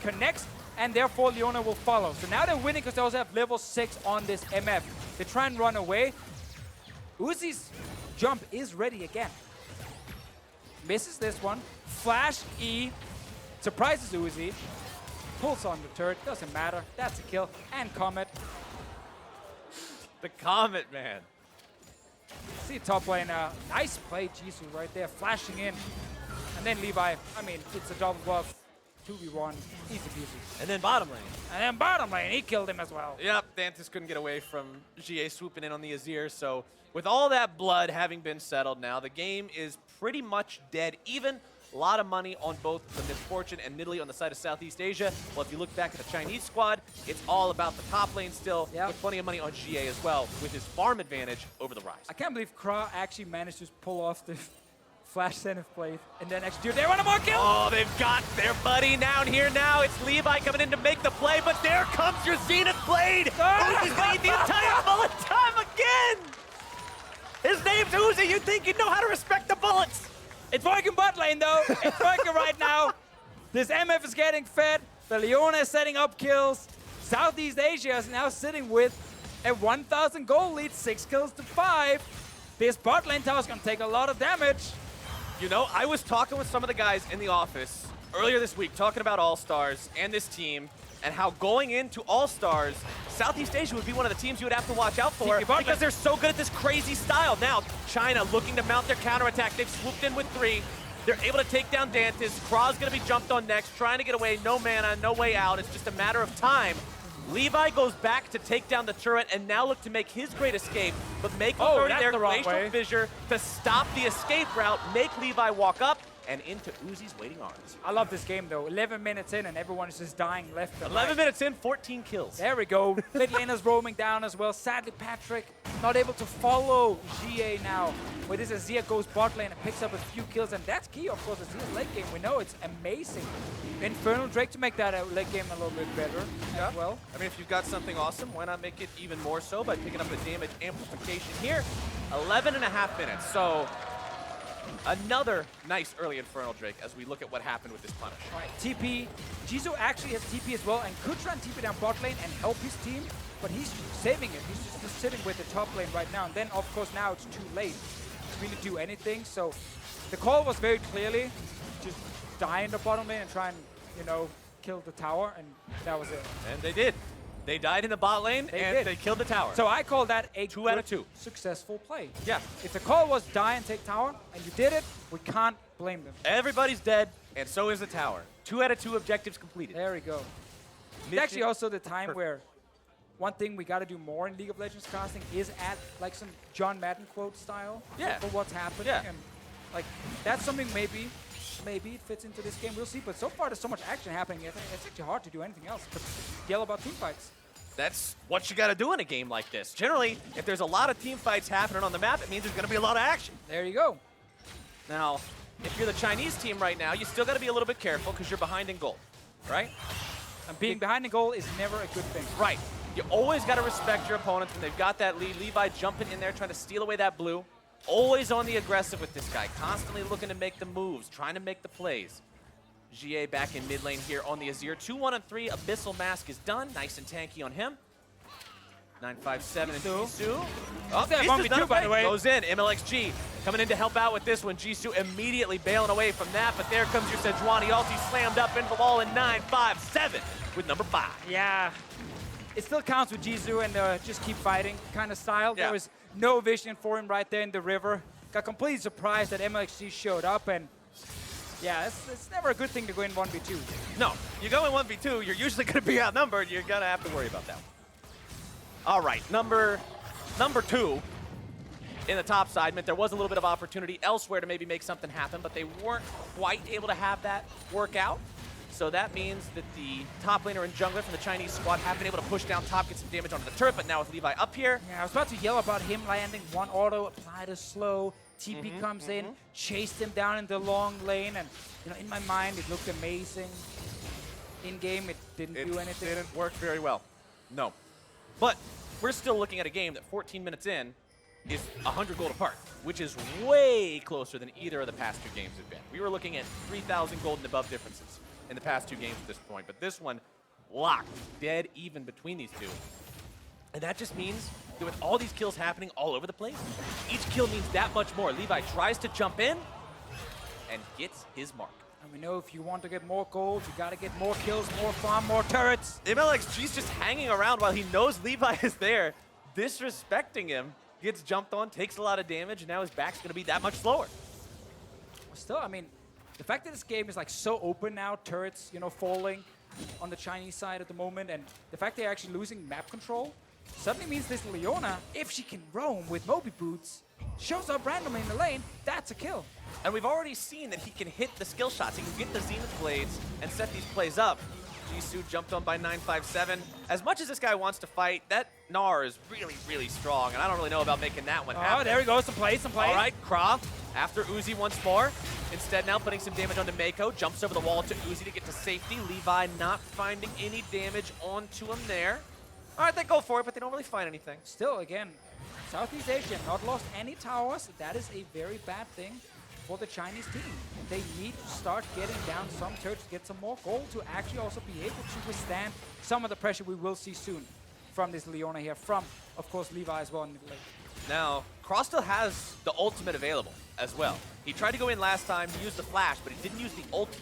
S2: connects, and therefore Leona will follow. So now they're winning because they also have level 6 on this MF. They try and run away. Uzi's jump is ready again. Misses this one. Flash E, surprises Uzi. Pulls on the turret, doesn't matter. That's a kill. And Comet.
S8: The Comet, man.
S2: See top lane, nice play, Jisu right there, flashing in. And then Levi, I mean, it's a double buff, 2v1, easy peasy.
S8: And then bottom lane.
S2: And then bottom lane, he killed him as well.
S8: Yep, Dantiz couldn't get away from Xiye swooping in on the Azir. So with all that blood having been settled now, the game is pretty much dead even. A lot of money on both the Misfortune and Nidalee on the side of Southeast Asia. Well, if you look back at the Chinese squad, it's all about the top lane still,
S2: Yep.
S8: with plenty of money on Xiye as well, with his farm advantage over the Ryze.
S2: I can't believe Kra actually managed to pull off the flash zenith blade and then execute. They want a more kill!
S8: Oh, they've got their buddy down here now. It's Levi coming in to make the play, but there comes your Zenith Blade! Uzi's gonna eat the entire bullet time again! His name's Uzi, you'd think he'd know how to respect the bullets!
S2: It's working bot lane though. It's working right now. This MF is getting fed. The Leona is setting up kills. Southeast Asia is now sitting with a 1,000 goal lead, 6 kills to 5. This bot lane tower is gonna take a lot of damage.
S8: You know, I was talking with some of the guys in the office earlier this week, talking about All-Stars and this team, and how going into All-Stars, Southeast Asia would be one of the teams you would have to watch out for because they're so good at this crazy style. Now, China looking to mount their counterattack. They've swooped in with 3. They're able to take down Dantiz. Kraw's going to be jumped on next, trying to get away. No mana, no way out. It's just a matter of time. Levi goes back to take down the turret and now look to make his great escape. But Meiko throwing their glacial fissure to stop the escape route, make Levi walk up and into Uzi's waiting arms.
S2: I love this game though. 11 minutes in and everyone is just dying left and
S8: 11
S2: right.
S8: minutes in, 14 kills.
S2: There we go. Mid laner's roaming down as well. Sadly, Patrick not able to follow Xiye now. Where this Azir goes bot lane and picks up a few kills, and that's key, of course. Azir's late game, we know it's amazing. Infernal Drake to make that late game a little bit better as well.
S8: I mean, if you've got something awesome, why not make it even more so by picking up the damage amplification here? 11.5 minutes. So another nice early Infernal Drake as we look at what happened with this punish.
S2: All right, TP. Jisu actually has TP as well and could try and TP down bot lane and help his team, but he's saving it. He's just sitting with the top lane right now. And then, of course, now it's too late to really do anything. So the call was very clearly just die in the bottom lane and try and, you know, kill the tower, and that was it.
S8: And they did. They died in the bot lane, they killed the tower.
S2: So I call that a
S8: 2 out of 2.
S2: Successful play.
S8: Yeah.
S2: If the call was die and take tower, and you did it, we can't blame them.
S8: Everybody's dead, and so is the tower. 2 out of 2 objectives completed.
S2: There we go. It's actually also the time where one thing we got to do more in League of Legends casting is add like some John Madden quote style for what's happening.
S8: Yeah.
S2: And like that's something maybe maybe it fits into this game. We'll see. But so far, there's so much action happening. It's actually hard to do anything else but yell about team fights.
S8: That's what you got to do in a game like this. Generally, if there's a lot of team fights happening on the map, it means there's going to be a lot of action.
S2: There you go.
S8: Now, if you're the Chinese team right now, you still got to be a little bit careful because you're behind in gold, right?
S2: And being behind the goal is never a good thing.
S8: Right. You always got to respect your opponents when they've got that lead. Levi jumping in there, trying to steal away that blue. Always on the aggressive with this guy, constantly looking to make the moves, trying to make the plays. Xiye back in mid lane here on the Azir. 2-1-3, Abyssal Mask is done. Nice and tanky on him. 957 and Jisu. Oh,
S2: That 1v2, by the way.
S8: Goes in. Mlxg coming in to help out with this one. Jisu immediately bailing away from that, but there comes your Sejuani. Ulti slammed up into the wall in 957 with number 5.
S2: Yeah. It still counts with Jisu and just keep fighting kind of style.
S8: Yeah.
S2: There was no vision for him right there in the river. Got completely surprised that Mlxg showed up, and yeah, it's never a good thing to go in 1v2.
S8: No, you go in 1v2, you're usually going to be outnumbered. You're going to have to worry about that one. All right, number 2 in the top side meant there was a little bit of opportunity elsewhere to maybe make something happen, but they weren't quite able to have that work out. So that means that the top laner and jungler from the Chinese squad have been able to push down top, get some damage onto the turret, but now with Levi up here.
S2: Yeah, I was about to yell about him landing one auto, applied a slow, TP comes in, chased him down in the long lane, and you know, in my mind, it looked amazing. In game, it didn't do anything.
S8: It didn't work very well. No. But we're still looking at a game that 14 minutes in is 100 gold apart, which is way closer than either of the past 2 games have been. We were looking at 3,000 gold and above differences in the past 2 games at this point, but this one locked, dead even between these two. And that just means that with all these kills happening all over the place, each kill means that much more. Levi tries to jump in and gets his mark.
S2: And we know if you want to get more gold, you gotta get more kills, more farm, more turrets.
S8: Mlxg's just hanging around while he knows Levi is there, disrespecting him, gets jumped on, takes a lot of damage, and now his back's gonna be that much slower.
S2: Still, I mean, the fact that this game is like so open now, turrets, you know, falling on the Chinese side at the moment, and the fact they're actually losing map control, suddenly means this Leona, if she can roam with Moby Boots, shows up randomly in the lane, that's a kill.
S8: And we've already seen that he can hit the skill shots. He can get the Zenith Blades and set these plays up. Jisu jumped on by 957. As much as this guy wants to fight, that Gnar is really, really strong, and I don't really know about making that one happen.
S2: Oh, there we go, some plays, some plays.
S8: All right, Croft after Uzi once more. Instead now putting some damage onto Meiko. Jumps over the wall to Uzi to get to safety. Levi not finding any damage onto him there. All right, they go for it, but they don't really find anything.
S2: Still, again, Southeast Asia not lost any towers. That is a very bad thing for the Chinese team. They need to start getting down some turrets to get some more gold to actually also be able to withstand some of the pressure we will see soon from this Leona here, from, of course, Levi as well in the lane.
S8: Now, Cross still has the ultimate available as well. He tried to go in last time, he used the flash, but he didn't use the ulti.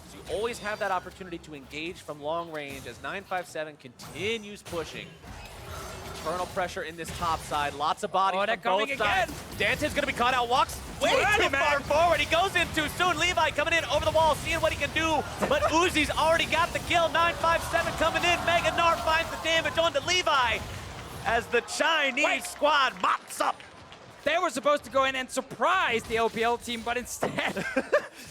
S8: So you always have that opportunity to engage from long range as 957 continues pushing. Eternal pressure in this top side. Lots of bodies
S2: they're
S8: from both
S2: coming
S8: sides. Dantiz gonna be caught out. Walks way too far forward. He goes in too soon. Levi coming in over the wall, seeing what he can do. But Uzi's already got the kill. 957 coming in. Gnar finds the damage onto Levi as the Chinese squad mops up.
S2: They were supposed to go in and surprise the LPL team, but instead...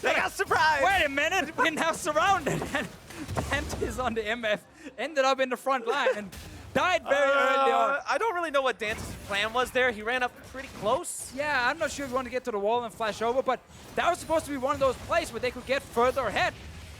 S8: They got surprised.
S2: Wait a minute, we're now surrounded. And Dantiz on the MF ended up in the front line and died very early on.
S8: I don't really know what Dantiz's plan was there. He ran up pretty close.
S2: Yeah, I'm not sure if you want to get to the wall and flash over, but that was supposed to be one of those plays where they could get further ahead.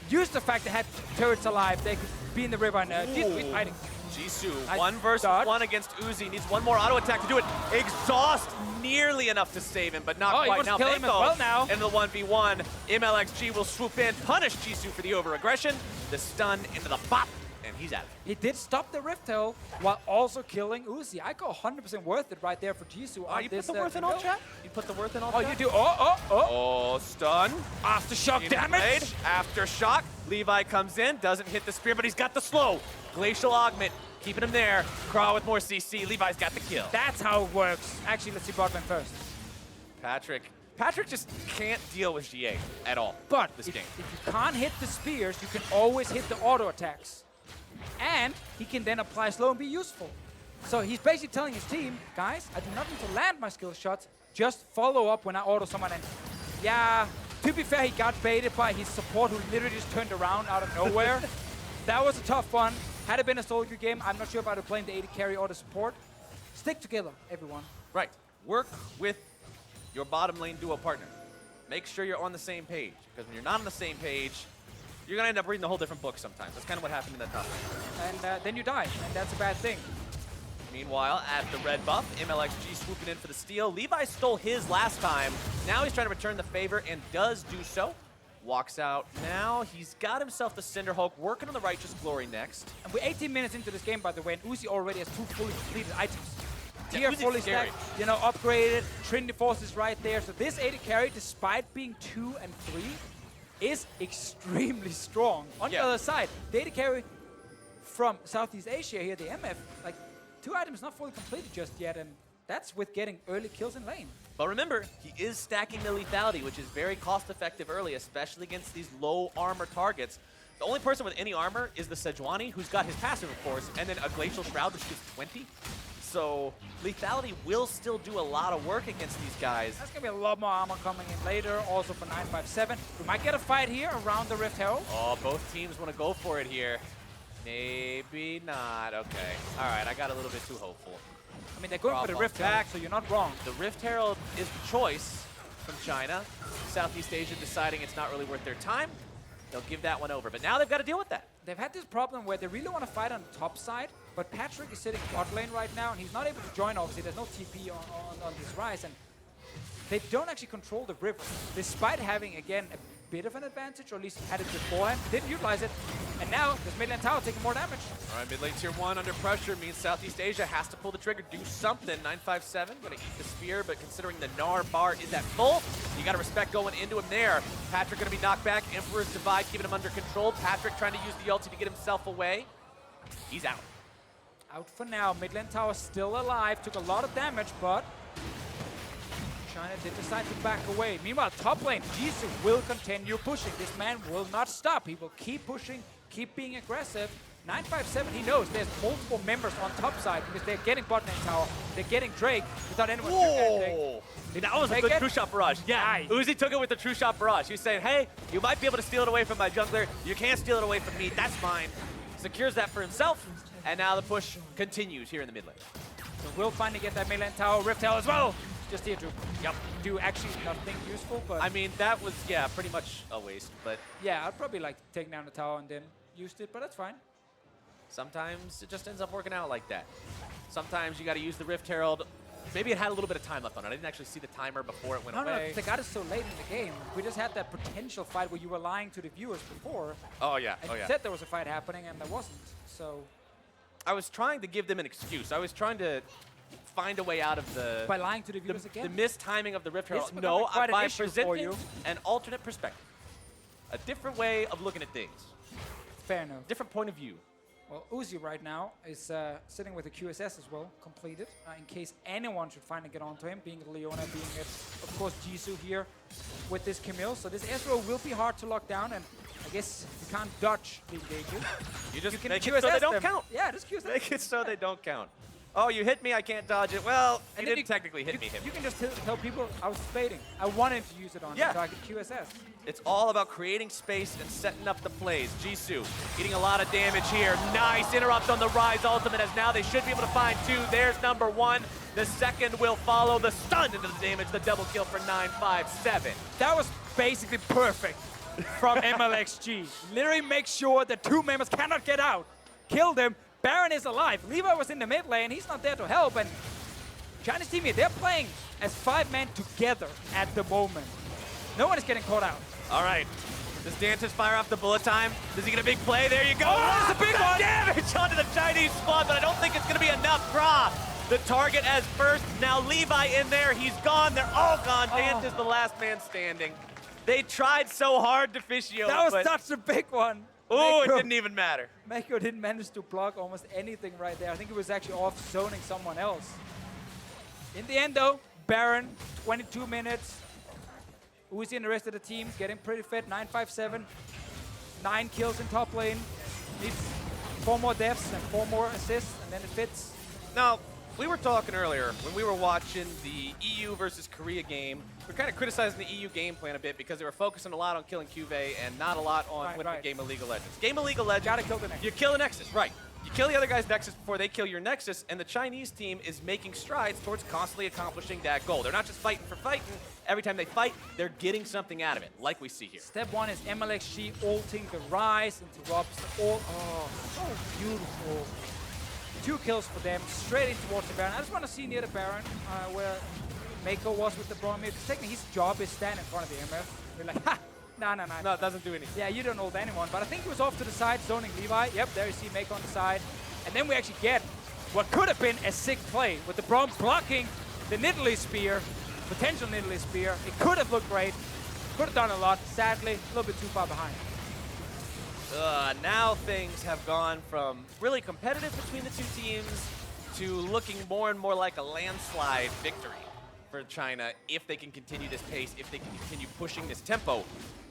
S2: Use the fact they had turrets alive. They could be in the river and keep fighting.
S8: Jisu,
S2: I
S8: 1 versus
S2: dodged.
S8: 1 against Uzi. Needs one more auto attack to do it. Exhaust nearly enough to save him, but not
S2: Oh, he
S8: quite.
S2: wants
S8: Now
S2: to kill him as
S8: Meiko
S2: well now.
S8: into the 1v1. Mlxg will swoop in, punish Jisu for the over-aggression. The stun into the bop, and he's out of it.
S2: He did stop the Rift Hill while also killing Uzi. I call 100% worth it right there for Jisu.
S8: Oh, you put the worth in all chat? You put the worth in all
S2: Oh,
S8: chat?
S2: you do. Oh.
S8: Oh, stun.
S2: Aftershock damage.
S8: Aftershock. Levi comes in, doesn't hit the spear, but he's got the slow. Glacial Augment, keeping him there. Craw with more CC. Levi's got the kill.
S2: That's how it works. Actually, let's see botman first.
S8: Patrick just can't deal with Xiye at all.
S2: But
S8: this
S2: if
S8: game.
S2: you can't hit the spears, you can always hit the auto attacks. And he can then apply slow and be useful. So he's basically telling his team, guys, I do not need to land my skill shots, just follow up when I auto someone. And yeah, To be fair, he got baited by his support who literally just turned around out of nowhere. That was a tough one. Had it been a solo queue game, I'm not sure about playing the AD carry or the support. Stick together, everyone.
S8: Right. Work with your bottom lane duo partner. Make sure you're on the same page, because when you're not on the same page, you're going to end up reading a whole different book sometimes. That's kind of what happened in that top lane.
S2: And then you die, and that's a bad thing.
S8: Meanwhile, at the red buff, Mlxg swooping in for the steal. Levi stole his last time. Now he's trying to return the favor and does do so. Walks out now. He's got himself the Cinderhulk, working on the Righteous Glory next.
S2: And we're 18 minutes into this game, by the way, and Uzi already has 2 fully completed items. Tier fully stacked, you know, upgraded. Trinity Force is right there. So this AD carry, despite being 2 and 3, is extremely strong. On the other side, the AD carry from Southeast Asia here, the MF, like 2 items not fully completed just yet, and that's with getting early kills in lane.
S8: But remember, he is stacking the lethality, which is very cost-effective early, especially against these low armor targets. The only person with any armor is the Sejuani, who's got his passive, of course, and then a Glacial Shroud, which gives 20. So lethality will still do a lot of work against these guys.
S2: That's going to be a lot more armor coming in later, also for 957. We might get a fight here around the Rift Herald.
S8: Oh, both teams want to go for it here. Maybe not. Okay. All right, I got a little bit too hopeful.
S2: I mean, they're going for the Rift Herald, so you're not wrong.
S8: The Rift Herald is the choice from China. Southeast Asia deciding it's not really worth their time. They'll give that one over. But now they've got to deal with that.
S2: They've had this problem where they really want to fight on the top side, but Patrick is sitting bot lane right now, and he's not able to join, obviously. There's no TP on this Ryze, and they don't actually control the river, despite having, again, a bit of an advantage, or at least had it beforehand. Didn't utilize it, and now this mid lane tower taking more damage.
S8: All right, mid lane tier 1 under pressure means Southeast Asia has to pull the trigger, do something. 957 gonna eat the spear, but considering the Gnar bar is at full, you gotta respect going into him there. Patrick gonna be knocked back. Emperor's Divide keeping him under control. Patrick trying to use the ulti to get himself away. He's out.
S2: Out for now. Mid lane tower still alive. Took a lot of damage, but China did decide to back away. Meanwhile, top lane, Jisu will continue pushing. This man will not stop. He will keep pushing, keep being aggressive. 957, he knows there's multiple members on top side because they're getting bot lane tower, they're getting Drake without anyone doing anything.
S8: That was a good true shot barrage. Yeah, Uzi took it with the true shot barrage. He was saying, hey, you might be able to steal it away from my jungler. You can't steal it away from me. That's mine. Secures that for himself. And now the push continues here in the mid lane.
S2: So we'll finally get that mid lane tower, Rift Herald as well. Just here to do actually nothing useful, but
S8: I mean, that was, yeah, pretty much a waste, but
S2: yeah, I'd probably like take down the tower and then used it, but that's fine.
S8: sometimes it just ends up working out like that. Sometimes you got to use the Rift Herald. Maybe it had a little bit of time left on it. I didn't actually see the timer before it went away.
S2: No, they got it so late in the game. We just had that potential fight where you were lying to the viewers before.
S8: Oh, yeah.
S2: And you said there was a fight happening, and there wasn't. So
S8: I was trying to give them an excuse. I was trying to find a way out of the...
S2: By lying to the viewers again?
S8: The mistiming of the Rift Herald.
S2: It's
S8: No,
S2: quite
S8: by
S2: an issue
S8: presenting
S2: for you.
S8: an alternate perspective. A different way of looking at things.
S2: Fair enough.
S8: Different point of view.
S2: Well, Uzi right now is sitting with a QSS as well, completed, in case anyone should finally get onto him, being Leona, being, of course, Jisu here with this Camille. So this Ezreal will be hard to lock down, and I guess you can't dodge the engages.
S8: You just
S2: can
S8: make it
S2: QSS
S8: so they don't
S2: them.
S8: count.
S2: Yeah, just QSS.
S8: Make it so they don't count. Oh, you hit me, I can't dodge it. Well, you didn't technically hit me.
S2: You can just tell people I was fading. I wanted to use it on
S8: Yeah.
S2: so I could QSS.
S8: It's all about creating space and setting up the plays. Jisu eating a lot of damage here. Nice interrupt on the Ryze ultimate, as now they should be able to find two. There's number one. The second will follow. The stun into the damage. The double kill for 957.
S2: That was basically perfect from Mlxg. Literally make sure the two members cannot get out. Kill them. Baron is alive. Levi was in the mid lane. He's not there to help. And Chinese team here, they're playing as 5 men together at the moment. No one is getting caught out.
S8: All right. Does Dantiz fire off the bullet time? Does he get a big play? There you go.
S2: Oh, that's a big one.
S8: Damage onto the Chinese squad, but I don't think it's going to be enough. Bra, the target as first. Now Levi in there. He's gone. They're all gone. Dantiz the last man standing. They tried so hard to officiate.
S2: That was such a big one.
S8: Oh, it
S2: Meiko.
S8: didn't even matter.
S2: Meiko didn't manage to block almost anything right there. I think it was actually off zoning someone else. In the end though, Baron, 22 minutes. Uzi and the rest of the team getting pretty fit. 957, 9 kills in top lane. Needs 4 more deaths and 4 more assists, and then it fits.
S8: Now, we were talking earlier when we were watching the EU versus Korea game. We were kind of criticizing the EU game plan a bit because they were focusing a lot on killing QV and not a lot on winning the game of League of Legends. Game of League of Legends,
S2: Gotta kill the Nexus.
S8: you kill the Nexus, right. You kill the other guy's Nexus before they kill your Nexus, and the Chinese team is making strides towards constantly accomplishing that goal. They're not just fighting for fighting. Every time they fight, they're getting something out of it, like we see here.
S2: Step one is Mlxg ulting the Ryze into Rob's ult. Oh, so beautiful. 2 kills for them, straight in towards the Baron. I just want to see near the Baron where Meiko was with the Braum. Because technically his job is stand in front of the MF. We're like, ha! No.
S8: No, it doesn't do anything.
S2: Yeah, you don't ult anyone. But I think he was off to the side, zoning Levi. Yep, there you see Meiko on the side. And then we actually get what could have been a sick play with the Braum blocking the Nidalee spear, potential Nidalee spear. It could have looked great. Could have done a lot. Sadly, a little bit too far behind.
S8: Now things have gone from really competitive between the two teams to looking more and more like a landslide victory for China if they can continue this pace, if they can continue pushing this tempo.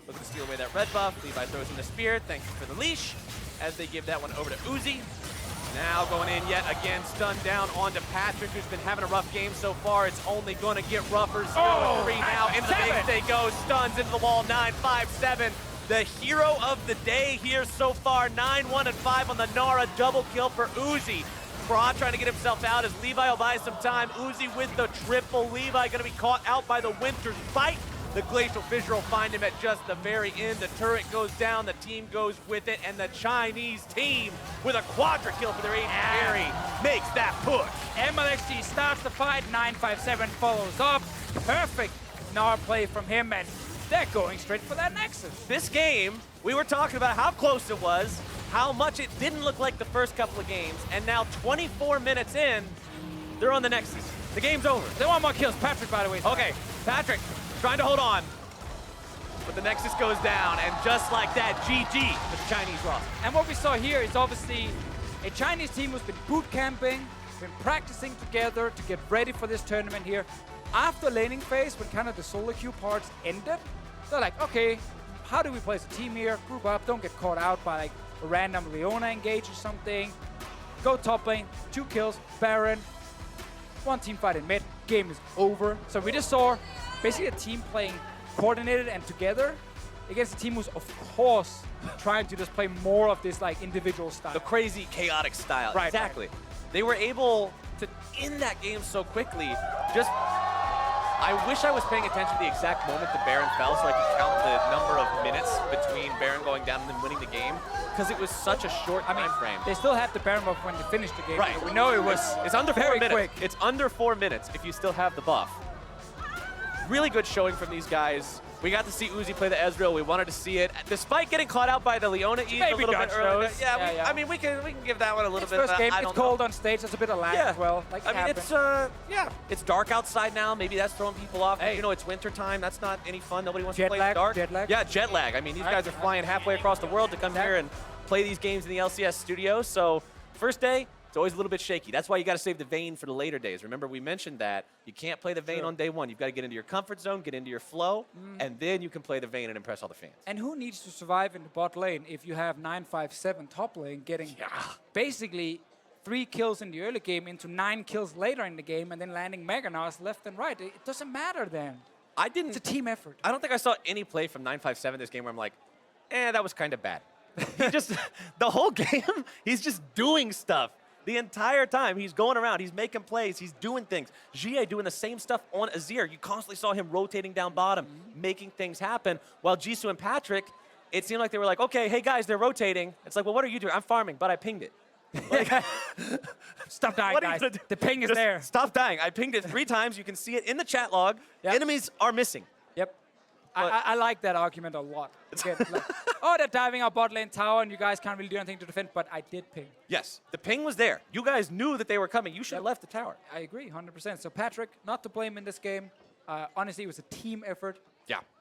S8: Looking to steal away that red buff. Levi throws in the spear. Thank you for the leash as they give that one over to Uzi. Now going in yet again, stunned down onto Patrick, who's been having a rough game so far. It's only going to get rougher. 0-3 now. Into the base they go. Stuns into the wall. 9-5-7. The hero of the day here so far. 9-1 and 5 on the Nara. Double kill for Uzi. Braum trying to get himself out as Levi will buy some time. Uzi with the triple. Levi going to be caught out by the Winter's Bite. The Glacial Fissure will find him at just the very end. The turret goes down, the team goes with it, and the Chinese team with a quadra kill for their AD carry makes that push.
S2: Mlxg starts the fight, 9-5-7 follows up. Perfect Gnar play from him, and they're going straight for that Nexus.
S8: This game, we were talking about how close it was, how much it didn't look like the first couple of games, and now 24 minutes in, they're on the Nexus. The game's over.
S2: They want more kills. Patrick, by the way.
S8: Okay, Patrick trying to hold on, but the Nexus goes down, and just like that, GG for the Chinese roster.
S2: And what we saw here is obviously a Chinese team who's been boot camping, been practicing together to get ready for this tournament here. After laning phase, when kind of the solo queue parts ended, they're like, okay, how do we play as a team here? Group up, don't get caught out by like a random Leona engage or something. Go top lane, 2 kills, Baron, 1 team fight in mid, game is over. So we just saw basically a team playing coordinated and together against a team who's of course trying to just play more of this like individual style.
S8: The crazy, chaotic style.
S2: Right,
S8: exactly. They were able to end that game so quickly. Just, I wish I was paying attention to the exact moment the Baron fell so I could count the number of minutes between Baron going down and then winning the game, because it was such a short time frame.
S2: They still had the Baron buff when they finished the game.
S8: Right.
S2: So we know
S8: It's under 4
S2: very
S8: minutes.
S2: quick.
S8: It's under 4 minutes if you still have the buff. Really good showing from these guys. We got to see Uzi play the Ezreal. We wanted to see it. Despite getting caught out by the Leona a little bit earlier. I mean, we can give that one a little
S2: It's
S8: bit.
S2: first game,
S8: I
S2: it's
S8: don't
S2: cold
S8: know.
S2: on stage, there's a bit of lag as well. Like
S8: I mean,
S2: happens.
S8: it's dark outside now. Maybe that's throwing people off.
S2: Hey.
S8: You know, it's winter time. That's not any fun. Nobody wants
S2: Jet
S8: to play in
S2: lag,
S8: the dark.
S2: jet lag.
S8: Yeah, jet lag. I mean, these guys are flying halfway across the world to come here and play these games in the LCS studio. So first day, it's always a little bit shaky. That's why you got to save the Vayne for the later days. Remember, we mentioned that you can't play the Vayne on day one. You've got to get into your comfort zone, get into your flow, and then you can play the Vayne and impress all the fans.
S2: And who needs to survive in the bot lane if you have 9-5-7 top lane getting basically 3 kills in the early game into 9 kills later in the game and then landing Mega Gnars left and right? It doesn't matter then. It's a team effort.
S8: I don't think I saw any play from 957 this game where I'm like, that was kind of bad. He just, the whole game, he's just doing stuff. The entire time, he's going around, he's making plays, he's doing things. Xiye doing the same stuff on Azir. You constantly saw him rotating down bottom, making things happen. While Jisu and Patrick, it seemed like they were like, okay, hey guys, they're rotating. It's like, well, what are you doing? I'm farming, but I pinged it. Like,
S2: Stop dying,
S8: what are you
S2: guys.
S8: gonna do?
S2: The ping is
S8: Just
S2: there.
S8: Stop dying. I pinged it 3 times. You can see it in the chat log.
S2: Yep.
S8: Enemies are missing.
S2: Yep.
S8: But-
S2: I like that argument a lot. Again, like, oh, they're diving our bot lane tower and you guys can't really do anything to defend, but I did ping.
S8: Yes, the ping was there. You guys knew that they were coming. You should have left the tower.
S2: I agree, 100%. So Patrick, not to blame in this game. Honestly, it was a team effort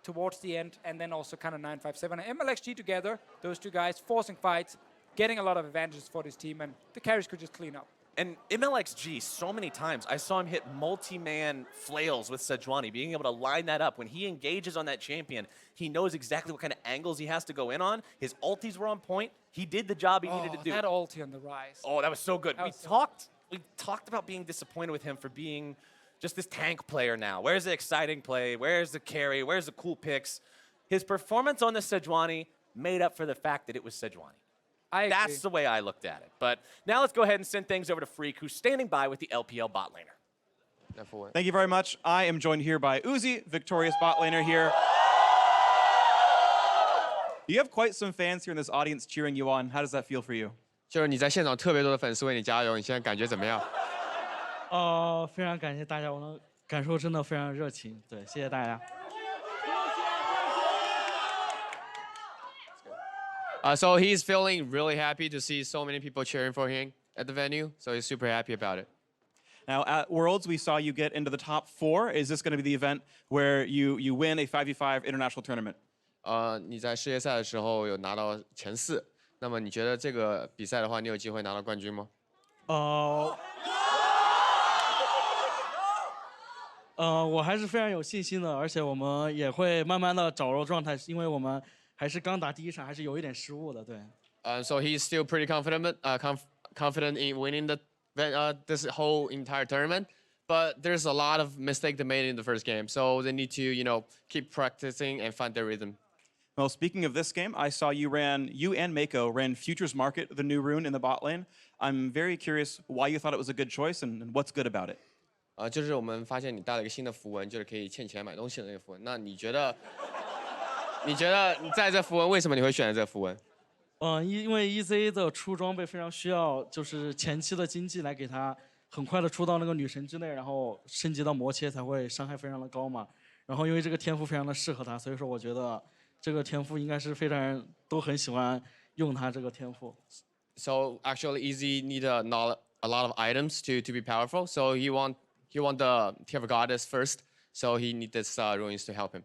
S2: towards the end, and then also kind of 9-5-7 and Mlxg together, those 2 guys forcing fights, getting a lot of advantages for this team, and the carries could just clean up.
S8: And Mlxg, so many times, I saw him hit multi-man flails with Sejuani, being able to line that up. When he engages on that champion, he knows exactly what kind of angles he has to go in on. His ultis were on point. He did the job he needed to do.
S2: That ulti on the Ryze.
S8: Oh, that was so good.
S2: That
S8: We
S2: was so
S8: talked we talked about being disappointed with him for being just this tank player now. Where's the exciting play? Where's the carry? Where's the cool picks? His performance on the Sejuani made up for the fact that it was Sejuani. That's the way I looked at it. But now let's go ahead and send things over to Freak, who's standing by with the LPL bot laner.
S9: Thank you very much. I am joined here by Uzi, victorious bot laner here. You have quite some fans here in this audience cheering you on. How does that feel for you?
S10: 就是你在现场特别多的粉丝为你加油，你现在感觉怎么样？
S11: 非常感谢大家，我的感受真的非常热情。对，谢谢大家。
S10: So he's feeling really happy to see so many people cheering for him at the venue. So he's super happy about it.
S9: Now, at Worlds, we saw you get into the top 4. Is this going to be the event where you win a 5v5 international tournament?
S10: 你在世界赛的时候有拿到前4，那么你觉得这个比赛的话，你有机会拿到冠军吗？
S11: 我还是非常有信心的，而且我们也会慢慢的找到状态，因为我们还是刚打第一场，还是有一点失误的，对。
S10: So he's still pretty confident in winning this whole entire tournament, but there's a lot of mistakes they made in the first game, so they need to keep practicing and find their rhythm.
S9: Well, speaking of this game, I saw you and Meiko ran Futures Market, the new rune in the bot lane. I'm very curious why you thought it was a good choice and what's good about it.
S10: 就是我们发现你带了一个新的符文，就是可以欠钱买东西的那个符文。那你觉得你在这符文为什么你会选择这个符文？
S11: 因为 EZ 的出装备非常需要，就是前期的经济来给他很快的出到那个女神之内，然后升级到魔切才会伤害非常的高嘛。然后因为这个天赋非常的适合他，所以说我觉得这个天赋应该是非常人都很喜欢用他这个天赋。
S10: So actually, EZ need a lot of items to be powerful. So he want the Tear of Goddess first. So he need this ruins to help him.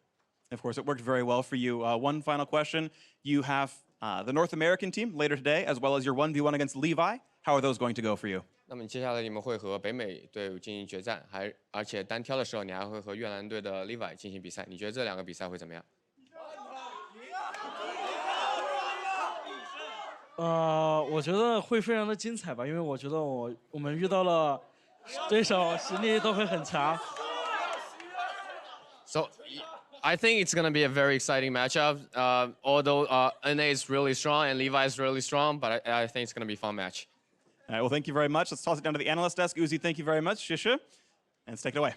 S9: Of course, it worked very well for you. One final question. You have the North American team later today, as well as your 1v1 against Levi. How are those going to go for you?
S10: 那么接下来你们会和北美队伍进行决战，而且单挑的时候你还会和越南队的 Levi 进行比赛。你觉得这2个比赛会怎么样？
S11: 我觉得会非常的精彩吧，因为我觉得我们遇到了对手实力都会很强。
S10: So I think it's gonna be a very exciting matchup. Although NA is really strong and Levi is really strong, but I think it's gonna be a fun match.
S9: All right, well, thank you very much. Let's toss it down to the analyst desk. Uzi, thank you very much. Xiye, and let's take it away.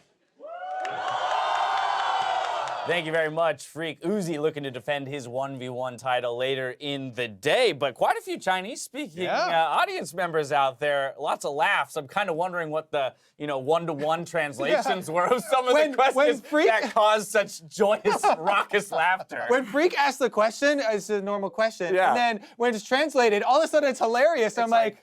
S4: Thank you very much, Freak. Uzi looking to defend his 1v1 title later in the day, but quite a few Chinese-speaking audience members out there. Lots of laughs. I'm kind of wondering what the one-to-one translations were of some of the questions that caused such joyous, raucous laughter.
S7: When Freak asked the question, it's a normal question, and then when it's translated, all of a sudden it's hilarious. I'm like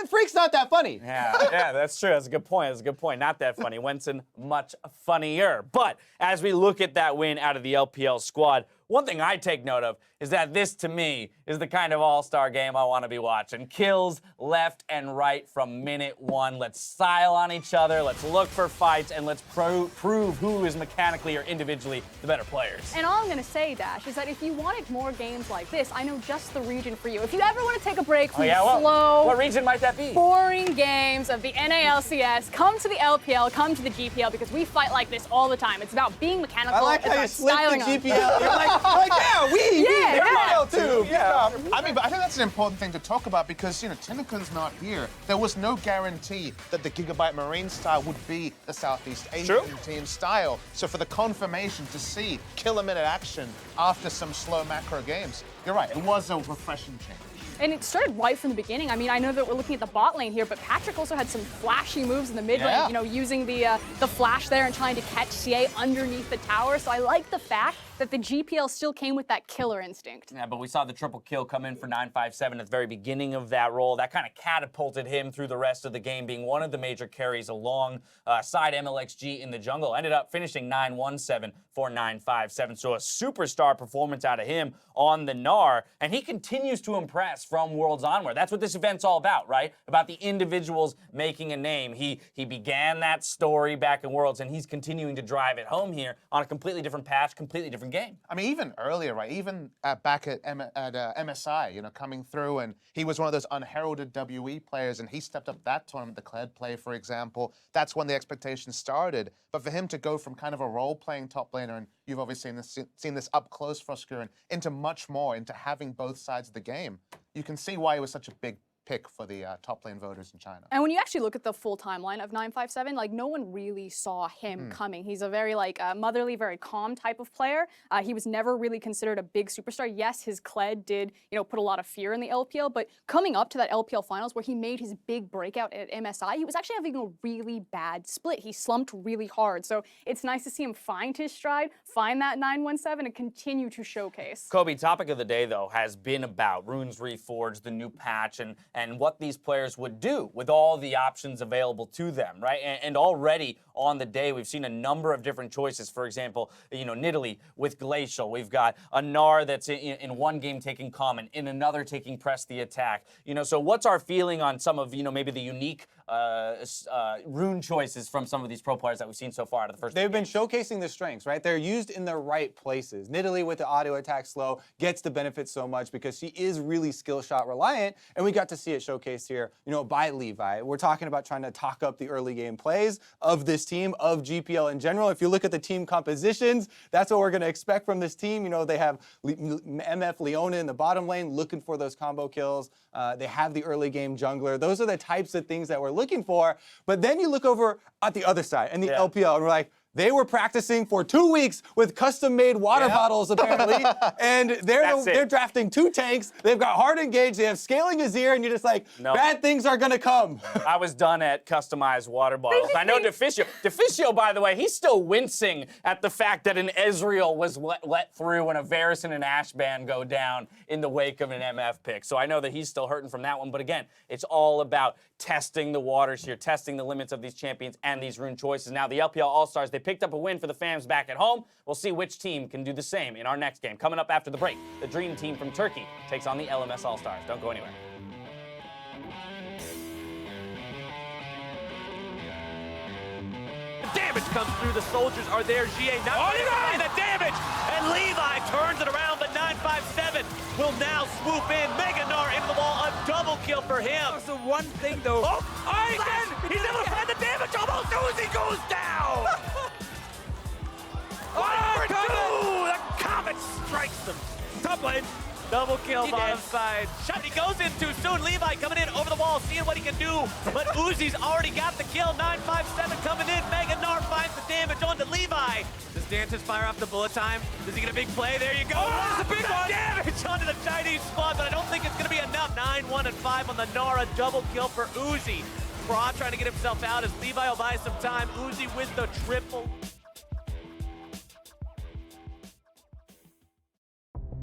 S7: Freak's not that funny.
S4: Yeah, that's true. That's a good point. That's a good point. Not that funny. Wenson, much funnier. But as we look at that win out of the LPL squad, one thing I take note of is that this, to me, is the kind of all-star game I want to be watching. Kills left and right from minute 1. Let's style on each other. Let's look for fights, and let's prove who is mechanically or individually the better players.
S5: And all I'm going to say, Dash, is that if you wanted more games like this, I know just the region for you. If you ever want to take a break from the slow,
S4: what region might that be?
S5: Boring games of the NALCS, come to the LPL, come to the GPL, because we fight like this all the time. It's about being mechanical.
S7: I like how you slipped the GPL. You're like,
S6: too. Yeah. I mean, but I think that's an important thing to talk about because, Tinnakon's not here. There was no guarantee that the Gigabyte Marine style would be the Southeast Asian team style. So for the confirmation to see kill-a-minute action after some slow macro games, you're right, it was a refreshing change.
S5: And it started right from the beginning. I mean, I know that we're looking at the bot lane here, but Patrick also had some flashy moves in the mid lane, using the flash there and trying to catch Xiye underneath the tower. So I like the fact that the GPL still came with that killer instinct.
S4: Yeah, but we saw the triple kill come in for 957 at the very beginning of that role. That kind of catapulted him through the rest of the game, being one of the major carries alongside Mlxg in the jungle. Ended up finishing 917 for 957. So a superstar performance out of him on the Gnar, and he continues to impress from Worlds onward. That's what this event's all about, right? About the individuals making a name. He began that story back in Worlds, and he's continuing to drive it home here on a completely different patch, completely different different game.
S6: I mean, even earlier, right? Even back at MSI, you know, coming through, and he was one of those unheralded WE players, and he stepped up that tournament, the Kled play, for example. That's when the expectations started. But for him to go from kind of a role-playing top laner, and you've obviously seen this up close for FLICKR, and into much more, into having both sides of the game, you can see why he was such a big pick for the top lane voters in China.
S5: And when you actually look at the full timeline of 957, like no one really saw him coming. He's a very like motherly, very calm type of player. He was never really considered a big superstar. Yes, his Kled did, you know, put a lot of fear in the LPL, but coming up to that LPL finals where he made his big breakout at MSI, he was actually having a really bad split. He slumped really hard. So it's nice to see him find his stride, find that 917, and continue to showcase.
S4: Kobe, topic of the day, though, has been about Runes Reforged, the new patch, and what these players would do with all the options available to them, right? And already on the day, we've seen a number of different choices. For example, you know, Nidalee with Glacial. We've got a Gnar that's in one game taking Common, in another taking Press the Attack. You know, so what's our feeling on some of, you know, maybe the unique rune choices from some of these pro players that we've seen so far out of the first?
S7: They've been showcasing their strengths, right? They're used in the right places. Nidalee with the auto attack slow gets the benefit so much because she is really skill shot reliant, and we got to see it showcased here, you know, by Levi. We're talking about trying to talk up the early game plays of this team, of GPL in general. If you look at the team compositions, that's what we're going to expect from this team. You know, they have MF Leona in the bottom lane looking for those combo kills. They have the early game jungler. Those are the types of things that we're looking for. But then you look over at the other side and the LPL, and we're like, they were practicing for 2 weeks with custom-made water bottles, apparently, and they're drafting 2 tanks. They've got hard engage. They have scaling Azir, and you're just like, bad things are gonna come.
S4: I was done at customized water bottles. I know Deficio, by the way, he's still wincing at the fact that an Ezreal was let through when a Varus and an Ashban go down in the wake of an MF pick. So I know that he's still hurting from that one. But again, it's all about testing the waters here, testing the limits of these champions and these rune choices. Now, the LPL All-Stars, they picked up a win for the fams back at home. We'll see which team can do the same in our next game. Coming up after the break, the Dream Team from Turkey takes on the LMS All-Stars. Don't go anywhere.
S3: Damage comes through. The soldiers are there. Xiye not the damage. And Levi turns it around, but 957 will now swoop in. Gnar into the wall. A double kill for him.
S2: That's the one thing, though.
S3: Oh, again! He's able to find the damage. Almost Uzi goes down. The Comet strikes them. Top lane. Double kill bottom side. Shot, he goes in too soon. Levi coming in over the wall, seeing what he can do. But Uzi's already got the kill. 957 coming in. Gnar finds the damage onto Levi. Does Dantiz fire off the bullet time? Does he get a big play? There you go. Oh, that's a big one. Damage onto the Chinese squad, but I don't think it's going to be enough. 9-1 and 5 on the Nara. Double kill for Uzi. Braum trying to get himself out as Levi will buy some time. Uzi with the triple.